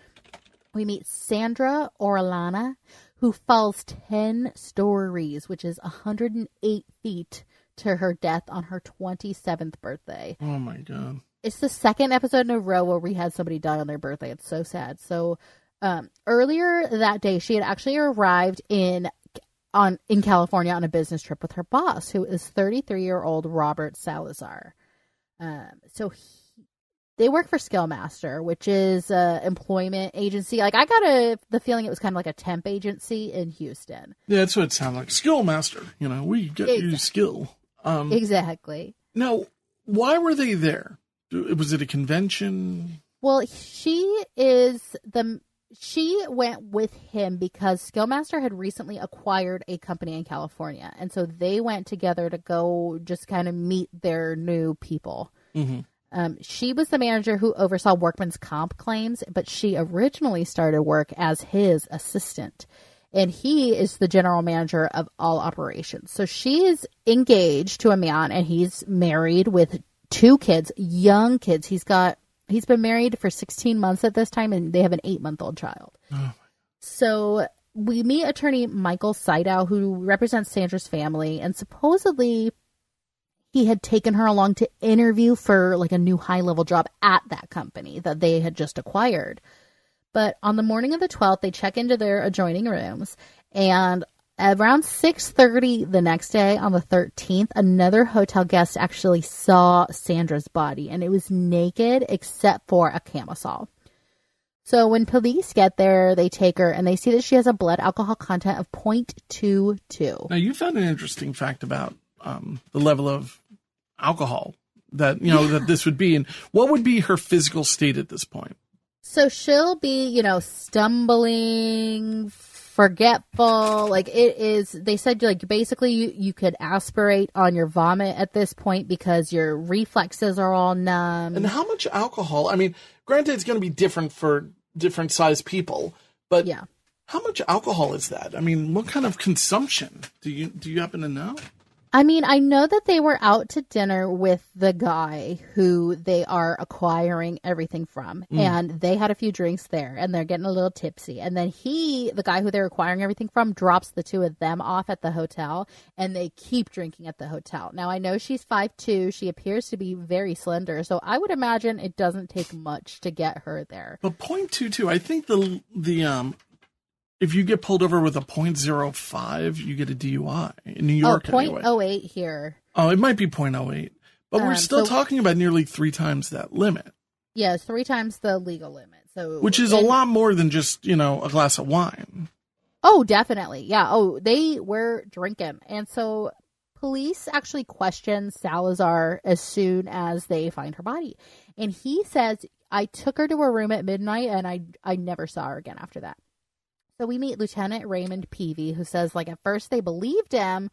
S2: we meet Sandra Orellana, who falls 10 stories, which is 108 feet, to her death on her 27th birthday.
S1: Oh, my God.
S2: It's the second episode in a row where we had somebody die on their birthday. It's so sad. So earlier that day, she had actually arrived in California on a business trip with her boss, who is 33-year-old Robert Salazar. They work for Skillmaster, which is an employment agency. I got the feeling it was kind of like a temp agency in Houston.
S1: Yeah, that's what it sounded like. Skillmaster. We get you skill.
S2: Exactly.
S1: Now, why were they there? Was it a convention?
S2: Well, she went with him because Skillmaster had recently acquired a company in California. And so they went together to go just kind of meet their new people. Mm-hmm. She was the manager who oversaw workman's comp claims, but she originally started work as his assistant. and he is the general manager of all operations. So she is engaged to a man, and he's married with 2 kids, young kids. He's been married for 16 months at this time, and they have an 8-month-old child. Oh. So we meet attorney Michael Sydow, who represents Sandra's family, and supposedly he had taken her along to interview for like a new high-level job at that company that they had just acquired. But on the morning of the 12th, they check into their adjoining rooms, and around 6:30 the next day, on the 13th, another hotel guest actually saw Sandra's body, and it was naked except for a camisole. So when police get there, they take her, and they see that she has a blood alcohol content of 0.22.
S1: Now, you found an interesting fact about the level of alcohol that, that this would be, and what would be her physical state at this point?
S2: So she'll be, stumbling, forgetful. Like it is, they said, like, basically you could aspirate on your vomit at this point because your reflexes are all numb.
S1: And how much alcohol? I mean, granted, it's going to be different for different size people, but
S2: yeah.
S1: How much alcohol is that? I mean, what kind of consumption? Do you happen to know?
S2: I mean, I know that they were out to dinner with the guy who they are acquiring everything from. And they had a few drinks there, and they're getting a little tipsy. And then the guy who they're acquiring everything from, drops the 2 of them off at the hotel, and they keep drinking at the hotel. Now, I know she's 5'2". She appears to be very slender, so I would imagine it doesn't take much to get her there.
S1: But 0.22, I think the if you get pulled over with a 0.05, you get a DUI in New York.
S2: 0.08 here.
S1: Oh, it might be 0.08. But we're still talking about nearly 3 times that limit.
S2: Yeah, it's 3 times the legal limit.
S1: Which is a lot more than just, a glass of wine.
S2: Oh, definitely. Yeah. Oh, they were drinking. And so police actually question Salazar as soon as they find her body. And he says, I took her to her room at midnight, and I never saw her again after that. So we meet Lieutenant Raymond Peavy, who says, like, at first they believed him,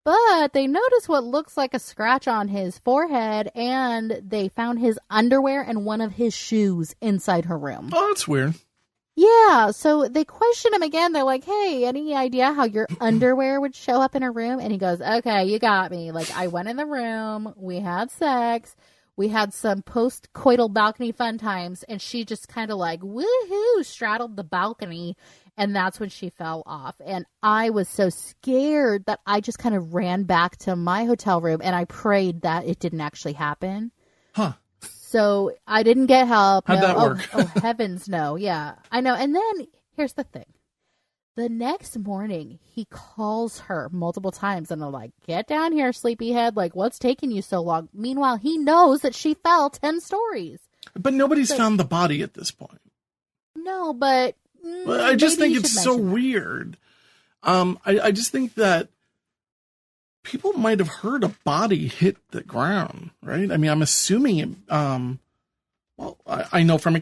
S2: but they noticed what looks like a scratch on his forehead, and they found his underwear and one of his shoes inside her room.
S1: Oh, that's weird.
S2: Yeah, so they question him again. They're like, hey, any idea how your underwear would show up in her room? And he goes, okay, you got me. Like, I went in the room, we had sex, we had some post-coital balcony fun times, and she just kind of like, woohoo, straddled the balcony. And that's when she fell off. And I was so scared that I just kind of ran back to my hotel room, and I prayed that it didn't actually happen.
S1: Huh.
S2: So I didn't get help.
S1: How'd that work?
S2: Oh, heavens, no. Yeah, I know. And then here's the thing. The next morning, he calls her multiple times, and they're like, get down here, sleepyhead. Like, what's taking you so long? Meanwhile, he knows that she fell 10 stories.
S1: But nobody's found the body at this point.
S2: No, but...
S1: Well, I just think it's so weird. I just think that people might have heard a body hit the ground, right? I mean, I'm assuming it. Well, I know from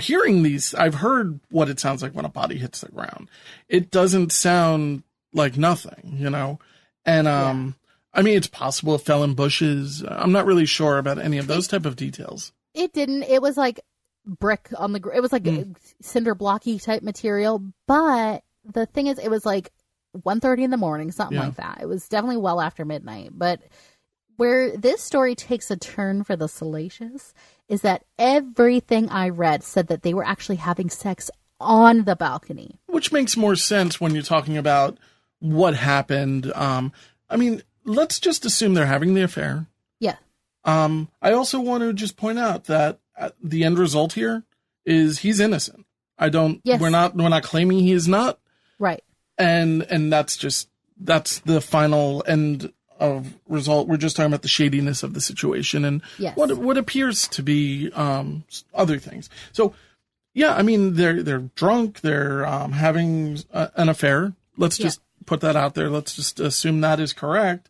S1: hearing these, I've heard what it sounds like when a body hits the ground. It doesn't sound like nothing, And I mean, it's possible it fell in bushes. I'm not really sure about any of those type of details.
S2: It didn't. It was like brick on the it was like cinder blocky type material, but the thing is, it was like 1:30 in the morning, something like that. It was definitely well after midnight. But where this story takes a turn for the salacious is that everything I read said that they were actually having sex on the balcony,
S1: which makes more sense when you're talking about what happened. I mean, let's just assume they're having the affair.
S2: Yeah.
S1: I also want to just point out that the end result here is he's innocent. We're not claiming he is not.
S2: Right.
S1: And that's the final end of result. We're just talking about the shadiness of the situation and what appears to be other things. So yeah, I mean, they're drunk, they're having an affair. Let's just put that out there. Let's just assume that is correct.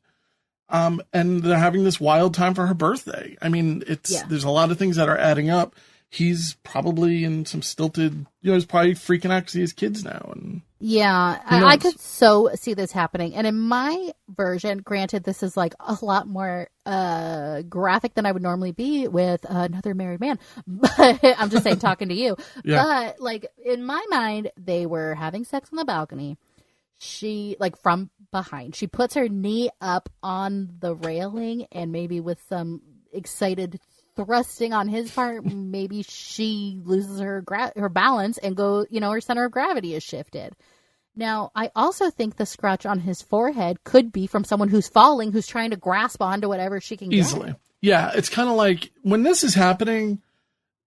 S1: And they're having this wild time for her birthday. I mean, there's a lot of things that are adding up. he's probably in some stilted, he's probably freaking out because he has kids now. And
S2: yeah, I could so see this happening. And in my version, granted, this is like a lot more graphic than I would normally be with another married man. But I'm just saying, talking to you. Yeah. But like in my mind, they were having sex on the balcony. She, like from behind, she puts her knee up on the railing, and maybe with some excited thrusting on his part, maybe she loses her balance and her center of gravity is shifted. Now, I also think the scratch on his forehead could be from someone who's falling, who's trying to grasp onto whatever she can
S1: easily
S2: get.
S1: Yeah, it's kind of like when this is happening,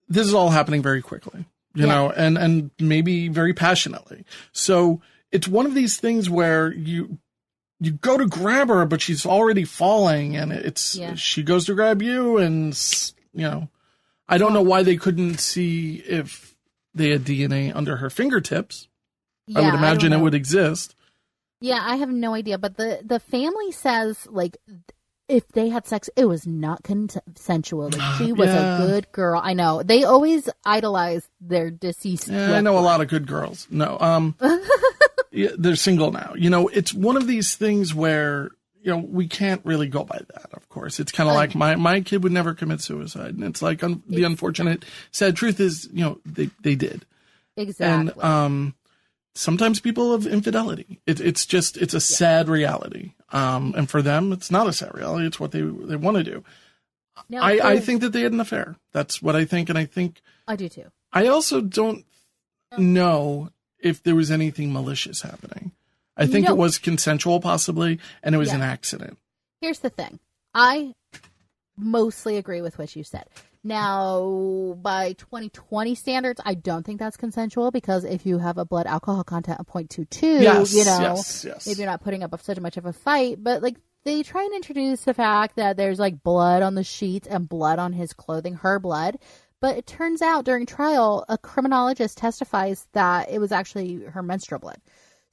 S1: this is all happening very quickly, you know, and maybe very passionately. So it's one of these things where you go to grab her, but she's already falling, and she goes to grab you, and I don't know why they couldn't see if they had DNA under her fingertips. Yeah, I would imagine it would exist.
S2: Yeah, I have no idea, but the family says like if they had sex, it was not consensual. Like, she was a good girl. I know they always idolize their deceased.
S1: Yeah, I know a lot of good girls. No, yeah, they're single now. It's one of these things where, we can't really go by that, of course. It's kind of like my kid would never commit suicide. And it's like the unfortunate, sad truth is, they did.
S2: Exactly.
S1: And sometimes people have infidelity. It's a sad reality. And for them, it's not a sad reality. It's what they want to do. No, I think that they had an affair. That's what I think. And I think.
S2: I do too.
S1: I also don't know if there was anything malicious happening. I think it was consensual possibly, and it was an accident.
S2: Here's the thing. I mostly agree with what you said. Now, by 2020 standards, I don't think that's consensual, because if you have a blood alcohol content of 0.22,
S1: yes.
S2: maybe you're not putting up such much of a fight, but like they try and introduce the fact that there's like blood on the sheets and blood on his clothing, her blood. But it turns out during trial, a criminologist testifies that it was actually her menstrual blood.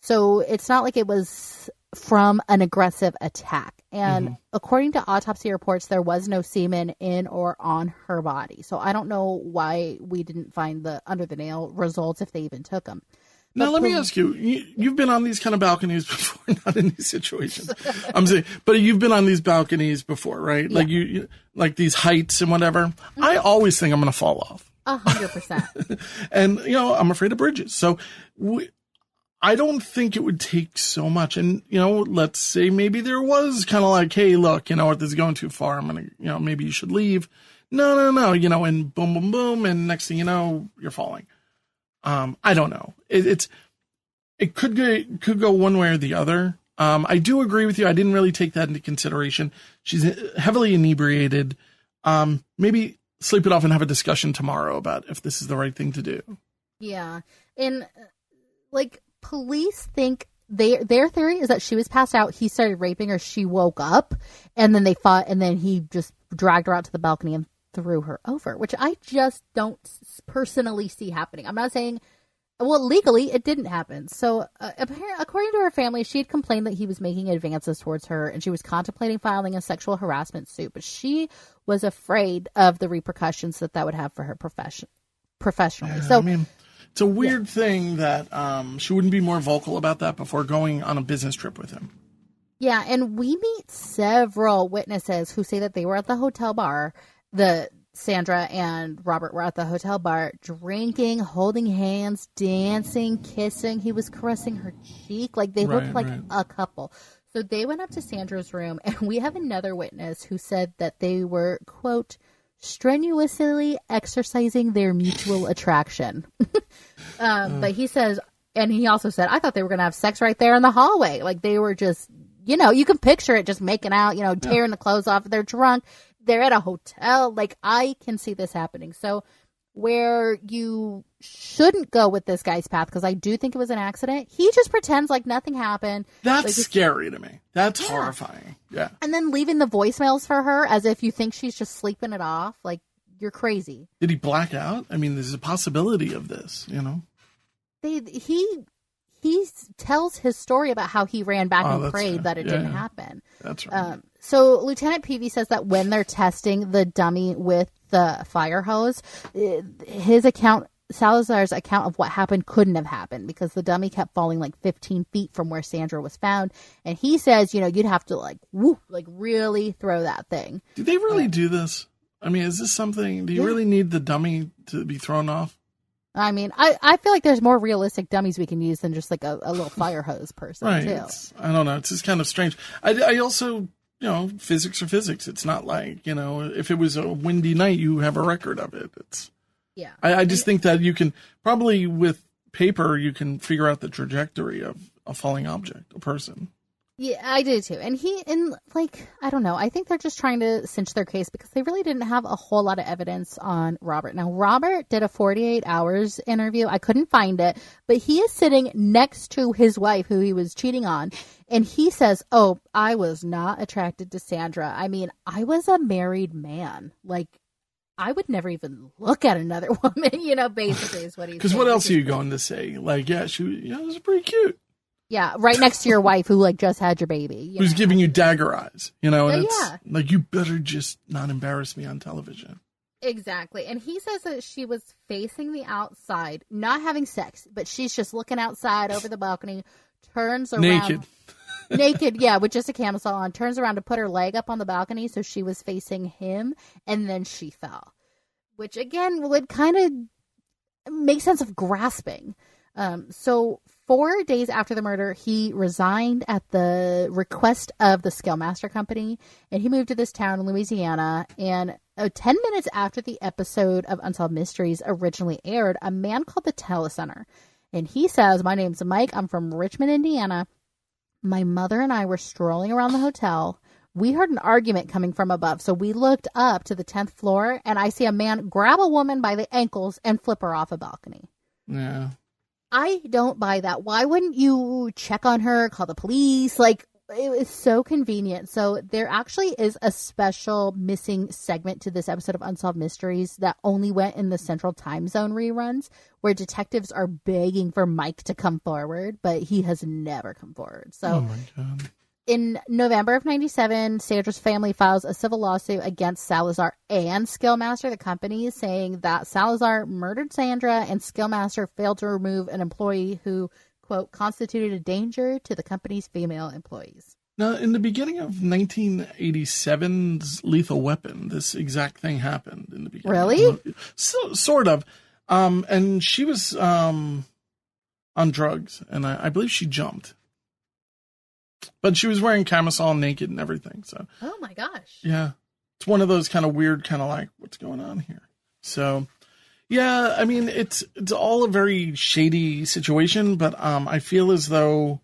S2: So it's not like it was from an aggressive attack. And according to autopsy reports, there was no semen in or on her body. So I don't know why we didn't find the under the nail results, if they even took them.
S1: Now, let me ask you, you've been on these kind of balconies before, not in these situations. I'm saying, but you've been on these balconies before, right? Yeah. Like you like these heights and whatever. Mm-hmm. I always think I'm going to fall off.
S2: 100%.
S1: And, I'm afraid of bridges. So I don't think it would take so much. And, let's say maybe there was kind of like, hey, look, this is going too far. I'm going to, maybe you should leave. No, and boom, boom, boom. And next thing you know, you're falling. I don't know. It could go one way or the other. I do agree with you. I didn't really take that into consideration. She's heavily inebriated. Maybe sleep it off and have a discussion tomorrow about if this is the right thing to do.
S2: Yeah. And like police think their theory is that she was passed out. He started raping her. She woke up and then they fought, and then he just dragged her out to the balcony and threw her over, which I just don't personally see happening. I'm not saying, well, legally it didn't happen. So according to her family, she had complained that he was making advances towards her, and she was contemplating filing a sexual harassment suit, but she was afraid of the repercussions that would have for her professionally.
S1: Yeah, so it's a weird thing that she wouldn't be more vocal about that before going on a business trip with him.
S2: Yeah, and we meet several witnesses who say that they were at the hotel bar. Sandra and Robert were at the hotel bar drinking, holding hands, dancing, kissing. He was caressing her cheek. Like they looked like a couple. So they went up to Sandra's room, and we have another witness who said that they were, quote, strenuously exercising their mutual attraction. But he says, and he also said, I thought they were going to have sex right there in the hallway. Like they were just, you can picture it, just making out, tearing the clothes off. They're drunk. They're at a hotel. Like, I can see this happening. So where you shouldn't go with this guy's path, because I do think it was an accident, he just pretends like nothing happened.
S1: That's scary to me. That's horrifying. Yeah. And
S2: then leaving the voicemails for her as if you think she's just sleeping it off. Like, you're crazy.
S1: Did he black out? I mean, there's a possibility of this,
S2: He tells his story about how he ran back and prayed that it didn't happen.
S1: That's right.
S2: So Lieutenant Peavy says that when they're testing the dummy with the fire hose. Salazar's account of what happened couldn't have happened because the dummy kept falling like 15 feet from where Sandra was found. And he says, you'd have to really throw that thing.
S1: Do they really do this? I mean, is this something, do you really need the dummy to be thrown off?
S2: I mean, I feel like there's more realistic dummies we can use than just like a little fire hose person,
S1: right.
S2: too.
S1: I don't know. It's just kind of strange. I also, physics are physics. It's not like, if it was a windy night, you have a record of it.
S2: Yeah.
S1: I just think that you can, probably with paper, you can figure out the trajectory of a falling object, a person.
S2: Yeah, I do too. And I don't know. I think they're just trying to cinch their case because they really didn't have a whole lot of evidence on Robert. Now, Robert did a 48 hours interview. I couldn't find it, but he is sitting next to his wife who he was cheating on. And he says, "Oh, I was not attracted to Sandra. I mean, I was a married man. Like, I would never even look at another woman," basically is what he's saying.
S1: Because what else are you going to say? Like, yeah, she was pretty cute.
S2: Yeah, right next to your wife who just had your baby.
S1: Who's giving you dagger eyes, and
S2: it's
S1: like, you better just not embarrass me on television.
S2: Exactly. And he says that she was facing the outside, not having sex, but she's just looking outside over the balcony, turns around. Naked, yeah, with just a camisole on, turns around to put her leg up on the balcony so she was facing him, and then she fell. Which, again, would kind of make sense of grasping. So 4 days after the murder, he resigned at the request of the Scalemaster Company, and he moved to this town in Louisiana. And 10 minutes after the episode of Unsolved Mysteries originally aired, a man called the Telecenter. And he says, "My name's Mike. I'm from Richmond, Indiana. My mother and I were strolling around the hotel. We heard an argument coming from above, so we looked up to the 10th floor, and I see a man grab a woman by the ankles and flip her off a balcony."
S1: Yeah.
S2: I don't buy that. Why wouldn't you check on her, call the police? Like, it was so convenient. So there actually is a special missing segment to this episode of Unsolved Mysteries that only went in the Central Time Zone reruns, where detectives are begging for Mike to come forward, but he has never come forward. So,
S1: oh my God.
S2: In November of 97, Sandra's family files a civil lawsuit against Salazar and Skillmaster, the company, saying that Salazar murdered Sandra and Skillmaster failed to remove an employee who, quote, constituted a danger to the company's female employees.
S1: Now, in the beginning of 1987's Lethal Weapon, this exact thing happened in the beginning.
S2: Really?
S1: So, sort of. And she was on drugs, and I believe she jumped. But she was wearing camisole, naked, and everything. So.
S2: Oh my gosh.
S1: Yeah, it's one of those kind of weird, kind of like, what's going on here? So, yeah, I mean, it's all a very shady situation. But I feel as though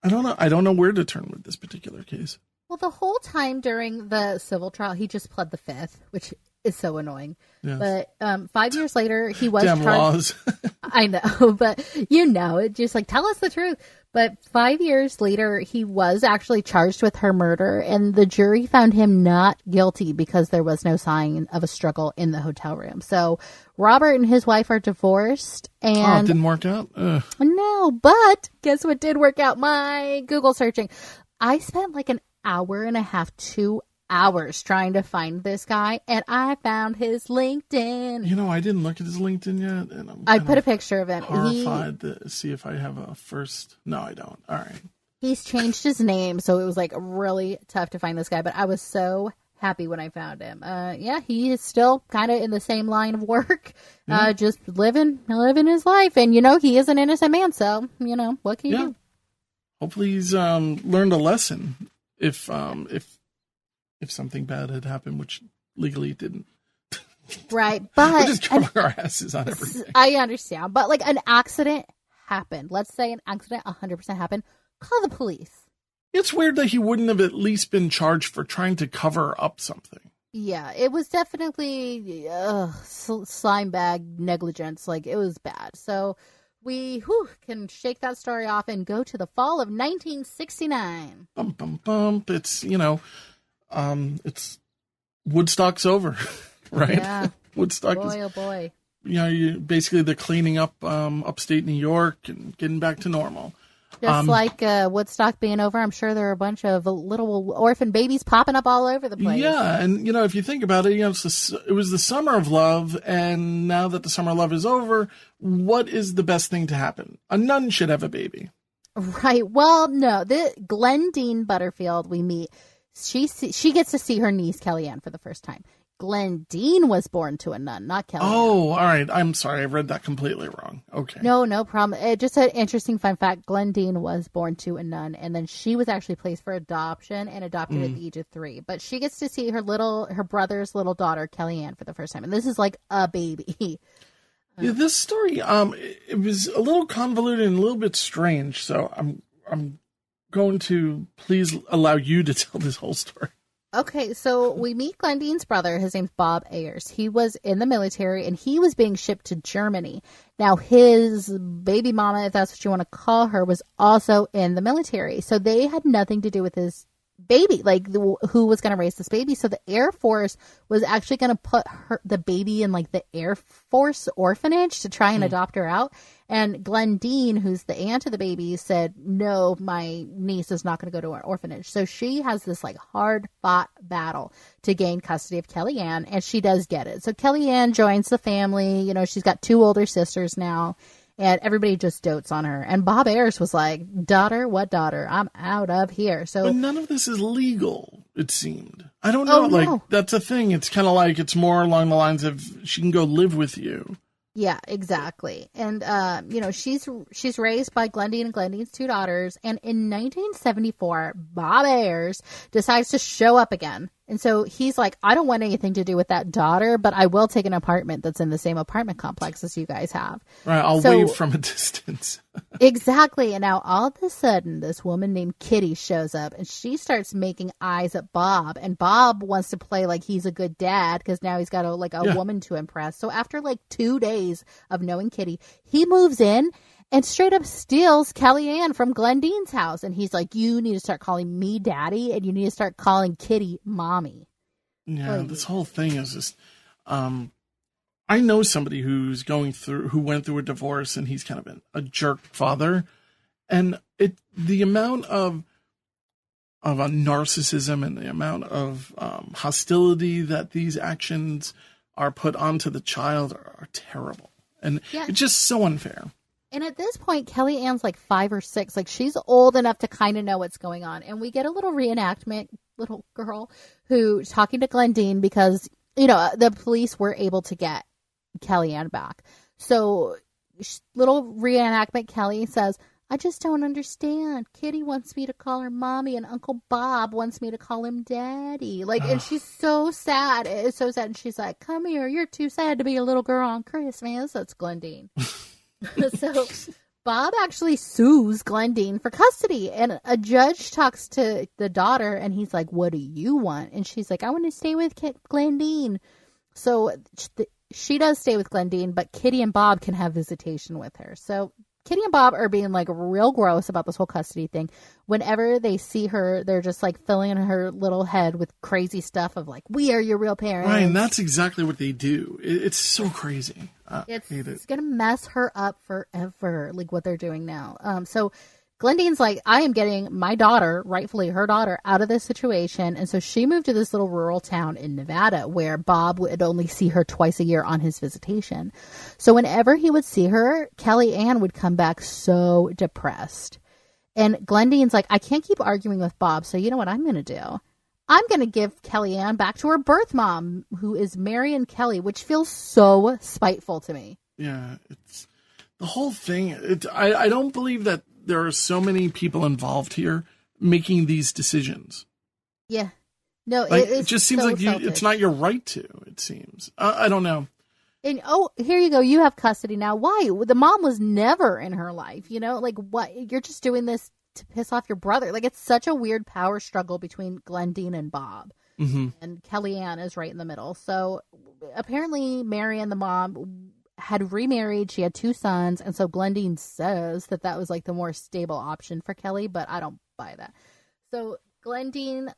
S1: I don't know where to turn with this particular case.
S2: Well, the whole time during the civil trial, he just pled the fifth, which is so annoying. Yes. But 5 years later, he was
S1: damn
S2: charged.
S1: Laws.
S2: I know, but it just like, tell us the truth. But 5 years later, he was actually charged with her murder, and the jury found him not guilty because there was no sign of a struggle in the hotel room. So Robert and his wife are divorced, and
S1: it didn't work out. Ugh.
S2: No, but guess what did work out? My Google searching. I spent like an hour and a half, 2 hours trying to find this guy, and I found his LinkedIn.
S1: I didn't look at his LinkedIn yet, and
S2: I put a picture of him.
S1: Horrified to see if I have a first. No, I don't. All right.
S2: He's changed his name, so it was like really tough to find this guy, but I was so happy when I found him. He is still kind of in the same line of work, just living his life, and he is an innocent man, so what can you do?
S1: Hopefully he's learned a lesson. If something bad had happened, which legally it didn't.
S2: Right, but
S1: we're just covering our asses on everything.
S2: I understand, but like an accident happened. Let's say an accident 100% happened. Call the police.
S1: It's weird that he wouldn't have at least been charged for trying to cover up something.
S2: Yeah, it was definitely slime bag negligence. Like, it was bad. So we can shake that story off and go to the fall of 1969.
S1: Bum, bum, bum. It's, it's Woodstock's over, right?
S2: Yeah.
S1: Woodstock
S2: boy, oh boy.
S1: You basically the cleaning up upstate New York and getting back to normal.
S2: Just like Woodstock being over, I'm sure there are a bunch of little orphan babies popping up all over the place.
S1: Yeah, and if you think about it, it was the summer of love, and now that the summer of love is over, what is the best thing to happen? A nun should have a baby.
S2: Right. Well, no, the Glendeen Butterfield we meet, she gets to see her niece Kellyanne for the first time. Glendeen was born to a nun, not Kellyanne.
S1: Oh, all right. I'm sorry. I read that completely wrong. Okay.
S2: No problem. Just an interesting fun fact. Glendeen was born to a nun, and then she was actually placed for adoption and adopted at the age of 3. But she gets to see her brother's little daughter, Kellyanne, for the first time. And this is like a baby.
S1: Yeah, this story, it was a little convoluted and a little bit strange. So I'm going to please allow you to tell this whole story.
S2: Okay, so we meet Glendeen's brother. His name's Bob Ayers. He was in the military, and he was being shipped to Germany. Now, his baby mama, if that's what you want to call her, was also in the military. So they had nothing to do with his baby, like who was going to raise this baby. So the Air Force was actually going to put the baby in like the Air Force orphanage to try and adopt her out. And Glendeen, who's the aunt of the baby, said, no, my niece is not going to go to an orphanage. So she has this like hard fought battle to gain custody of Kellyanne, and she does get it. So Kellyanne joins the family. She's got 2 older sisters now, and everybody just dotes on her. And Bob Ayers was like, daughter, what daughter? I'm out of here. So,
S1: but none of this is legal, it seemed. I don't know. No. That's a thing. It's kind of like it's more along the lines of she can go live with you.
S2: Yeah, exactly. And, she's raised by Glendeen and Glendeen's 2 daughters. And in 1974, Bob Ayers decides to show up again. And so he's like, I don't want anything to do with that daughter, but I will take an apartment that's in the same apartment complex as you guys have.
S1: Right, I'll wave from a distance.
S2: Exactly. And now all of a sudden, this woman named Kitty shows up, and she starts making eyes at Bob. And Bob wants to play like he's a good dad because now he's got a woman to impress. So after like 2 days of knowing Kitty, he moves in and straight up steals Kellyanne from Glendeen's house. And he's like, you need to start calling me daddy, and you need to start calling Kitty mommy.
S1: Yeah, this whole thing is just, I know somebody who went through a divorce, and he's kind of a jerk father. And the amount of a narcissism and the amount of hostility that these actions are put onto the child are terrible. And it's just so unfair.
S2: And at this point, Kellyanne's like 5 or 6. Like, she's old enough to kind of know what's going on. And we get a little reenactment, little girl who's talking to Glendeen because, the police were able to get Kellyanne back. So, little reenactment, Kelly says, I just don't understand. Kitty wants me to call her mommy, and Uncle Bob wants me to call him daddy. Like, and she's so sad. It's so sad. And she's like, come here. You're too sad to be a little girl on Christmas. That's Glendeen. So Bob actually sues Glendeen for custody, and a judge talks to the daughter, and he's like, what do you want? And she's like, I want to stay with Glendeen. So she does stay with Glendeen, but Kitty and Bob can have visitation with her. So Kitty and Bob are being like real gross about this whole custody thing. Whenever they see her, they're just like filling her little head with crazy stuff of like, we are your real parents.
S1: Right, and that's exactly what they do. It's so crazy.
S2: It's going to mess her up forever, like what they're doing now. So Glendeen's like, I am getting my daughter, rightfully her daughter, out of this situation. And so she moved to this little rural town in Nevada where Bob would only see her twice a year on his visitation. So whenever he would see her, Kellyanne would come back so depressed. And Glendeen's like, I can't keep arguing with Bob, so you know what I'm going to do? I'm going to give Kellyanne back to her birth mom, who is Marion Kelly, which feels so spiteful to me.
S1: Yeah, it's the whole thing. I don't believe that there are so many people involved here making these decisions.
S2: Yeah. No,
S1: it just seems so like it's not your right to, it seems. I don't know.
S2: And here you go. You have custody now. Why? The mom was never in her life, like what? You're just doing this to piss off your brother. Like, it's such a weird power struggle between Glendeen and Bob. Mm-hmm. And Kellyanne is right in the middle. So apparently Marion, the mom, had remarried. She had 2 sons. And so Glendeen says that was like the more stable option for Kelly, but I don't buy that. So Glendeen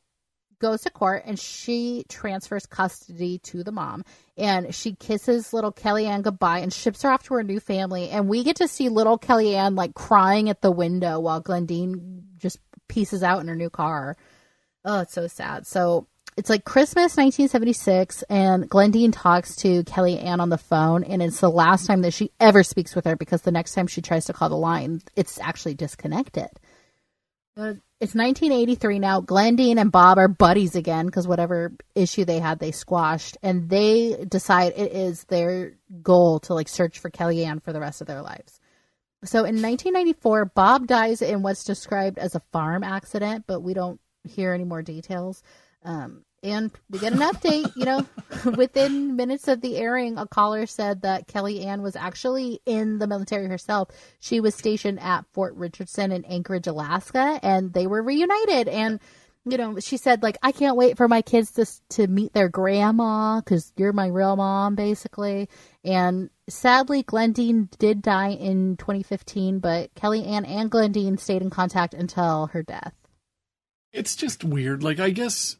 S2: goes to court and she transfers custody to the mom, and she kisses little Kellyanne goodbye and ships her off to her new family. And we get to see little Kellyanne like crying at the window while Glendeen just pieces out in her new car. Oh, it's so sad. So it's like Christmas 1976, and Glendeen talks to Kellyanne on the phone, and it's the last time that she ever speaks with her, because the next time she tries to call the line, it's actually disconnected. It's 1983 now. Glendeen and Bob are buddies again because whatever issue they had, they squashed. And they decide it is their goal to like search for Kellyanne for the rest of their lives. So in 1994, Bob dies in what's described as a farm accident, but we don't hear any more details. And we get an update, you know, within minutes of the airing, a caller said that Kellyanne was actually in the military herself. She was stationed at Fort Richardson in Anchorage, Alaska, and they were reunited. And, you know, she said, like, I can't wait for my kids to meet their grandma because you're my real mom, basically. And sadly, Glendeen did die in 2015, but Kellyanne and Glendeen stayed in contact until her death.
S1: It's just weird. Like, I guess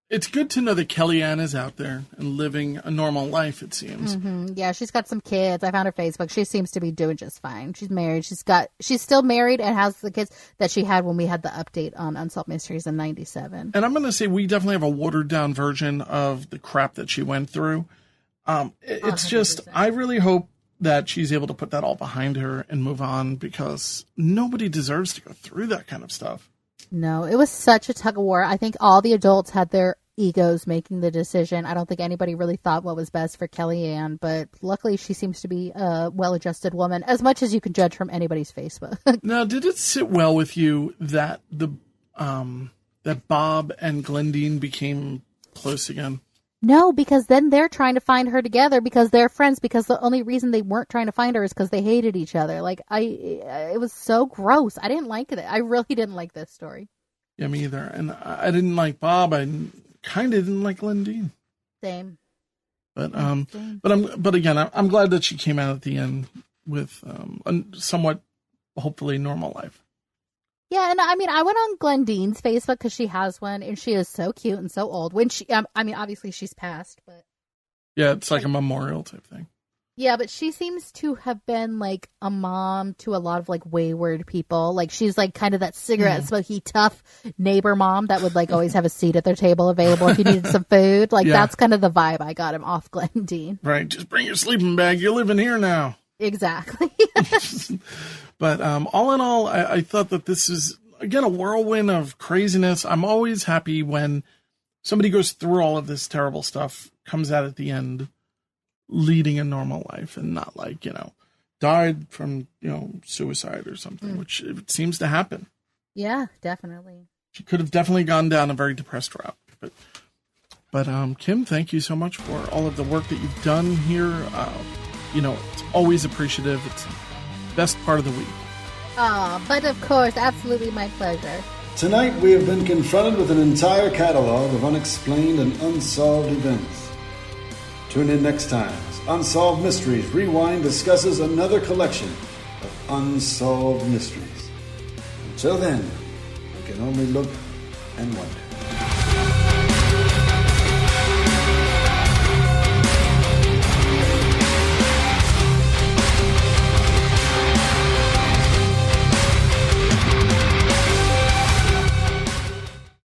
S1: it's good to know that Kellyanne is out there and living a normal life, it seems.
S2: Mm-hmm. Yeah, she's got some kids. I found her Facebook. She seems to be doing just fine. She's married. She's still married and has the kids that she had when we had the update on Unsolved Mysteries in 97.
S1: And I'm going to say we definitely have a watered down version of the crap that she went through. It's 100%. Just, I really hope that she's able to put that all behind her and move on, because nobody deserves to go through that kind of stuff.
S2: No, it was such a tug of war. I think all the adults had their egos making the decision. I don't think anybody really thought what was best for Kellyanne, but luckily she seems to be a well-adjusted woman, as much as you can judge from anybody's Facebook.
S1: Now, did it sit well with you that that Bob and Glendeen became close again?
S2: No, because then they're trying to find her together because they're friends, because the only reason they weren't trying to find her is because they hated each other. Like, it was so gross. I didn't like it. I really didn't like this story.
S1: Yeah, me either. And I didn't like Bob. I kind of didn't like Glendeen.
S2: Same.
S1: But again, I'm glad that she came out at the end with a somewhat, hopefully, normal life.
S2: Yeah, and I mean, I went on Glendeen's Facebook because she has one, and she is so cute and so old. When she, I mean, obviously she's passed, but
S1: yeah, it's like a memorial type thing.
S2: Yeah, but she seems to have been like a mom to a lot of like wayward people. Like, she's like kind of that cigarette smoky, tough neighbor mom that would like always have a seat at their table available if you needed some food. Like, that's kind of the vibe I got him off Glendeen.
S1: Right, just bring your sleeping bag. You're living here now.
S2: Exactly.
S1: But all in all, I thought that this is, again, a whirlwind of craziness. I'm always happy when somebody goes through all of this terrible stuff, comes out at the end, leading a normal life, and not like, you know, died from, you know, suicide or something, which it seems to happen.
S2: Yeah, definitely.
S1: She could have definitely gone down a very depressed route. But Kim, thank you so much for all of the work that you've done here. You know, it's always appreciative. It's the best part of the week.
S2: But of course, absolutely my pleasure.
S3: Tonight we have been confronted with an entire catalog of unexplained and unsolved events. Tune in next time as Unsolved Mysteries Rewind discusses another collection of unsolved mysteries. Until then, we can only look and wonder.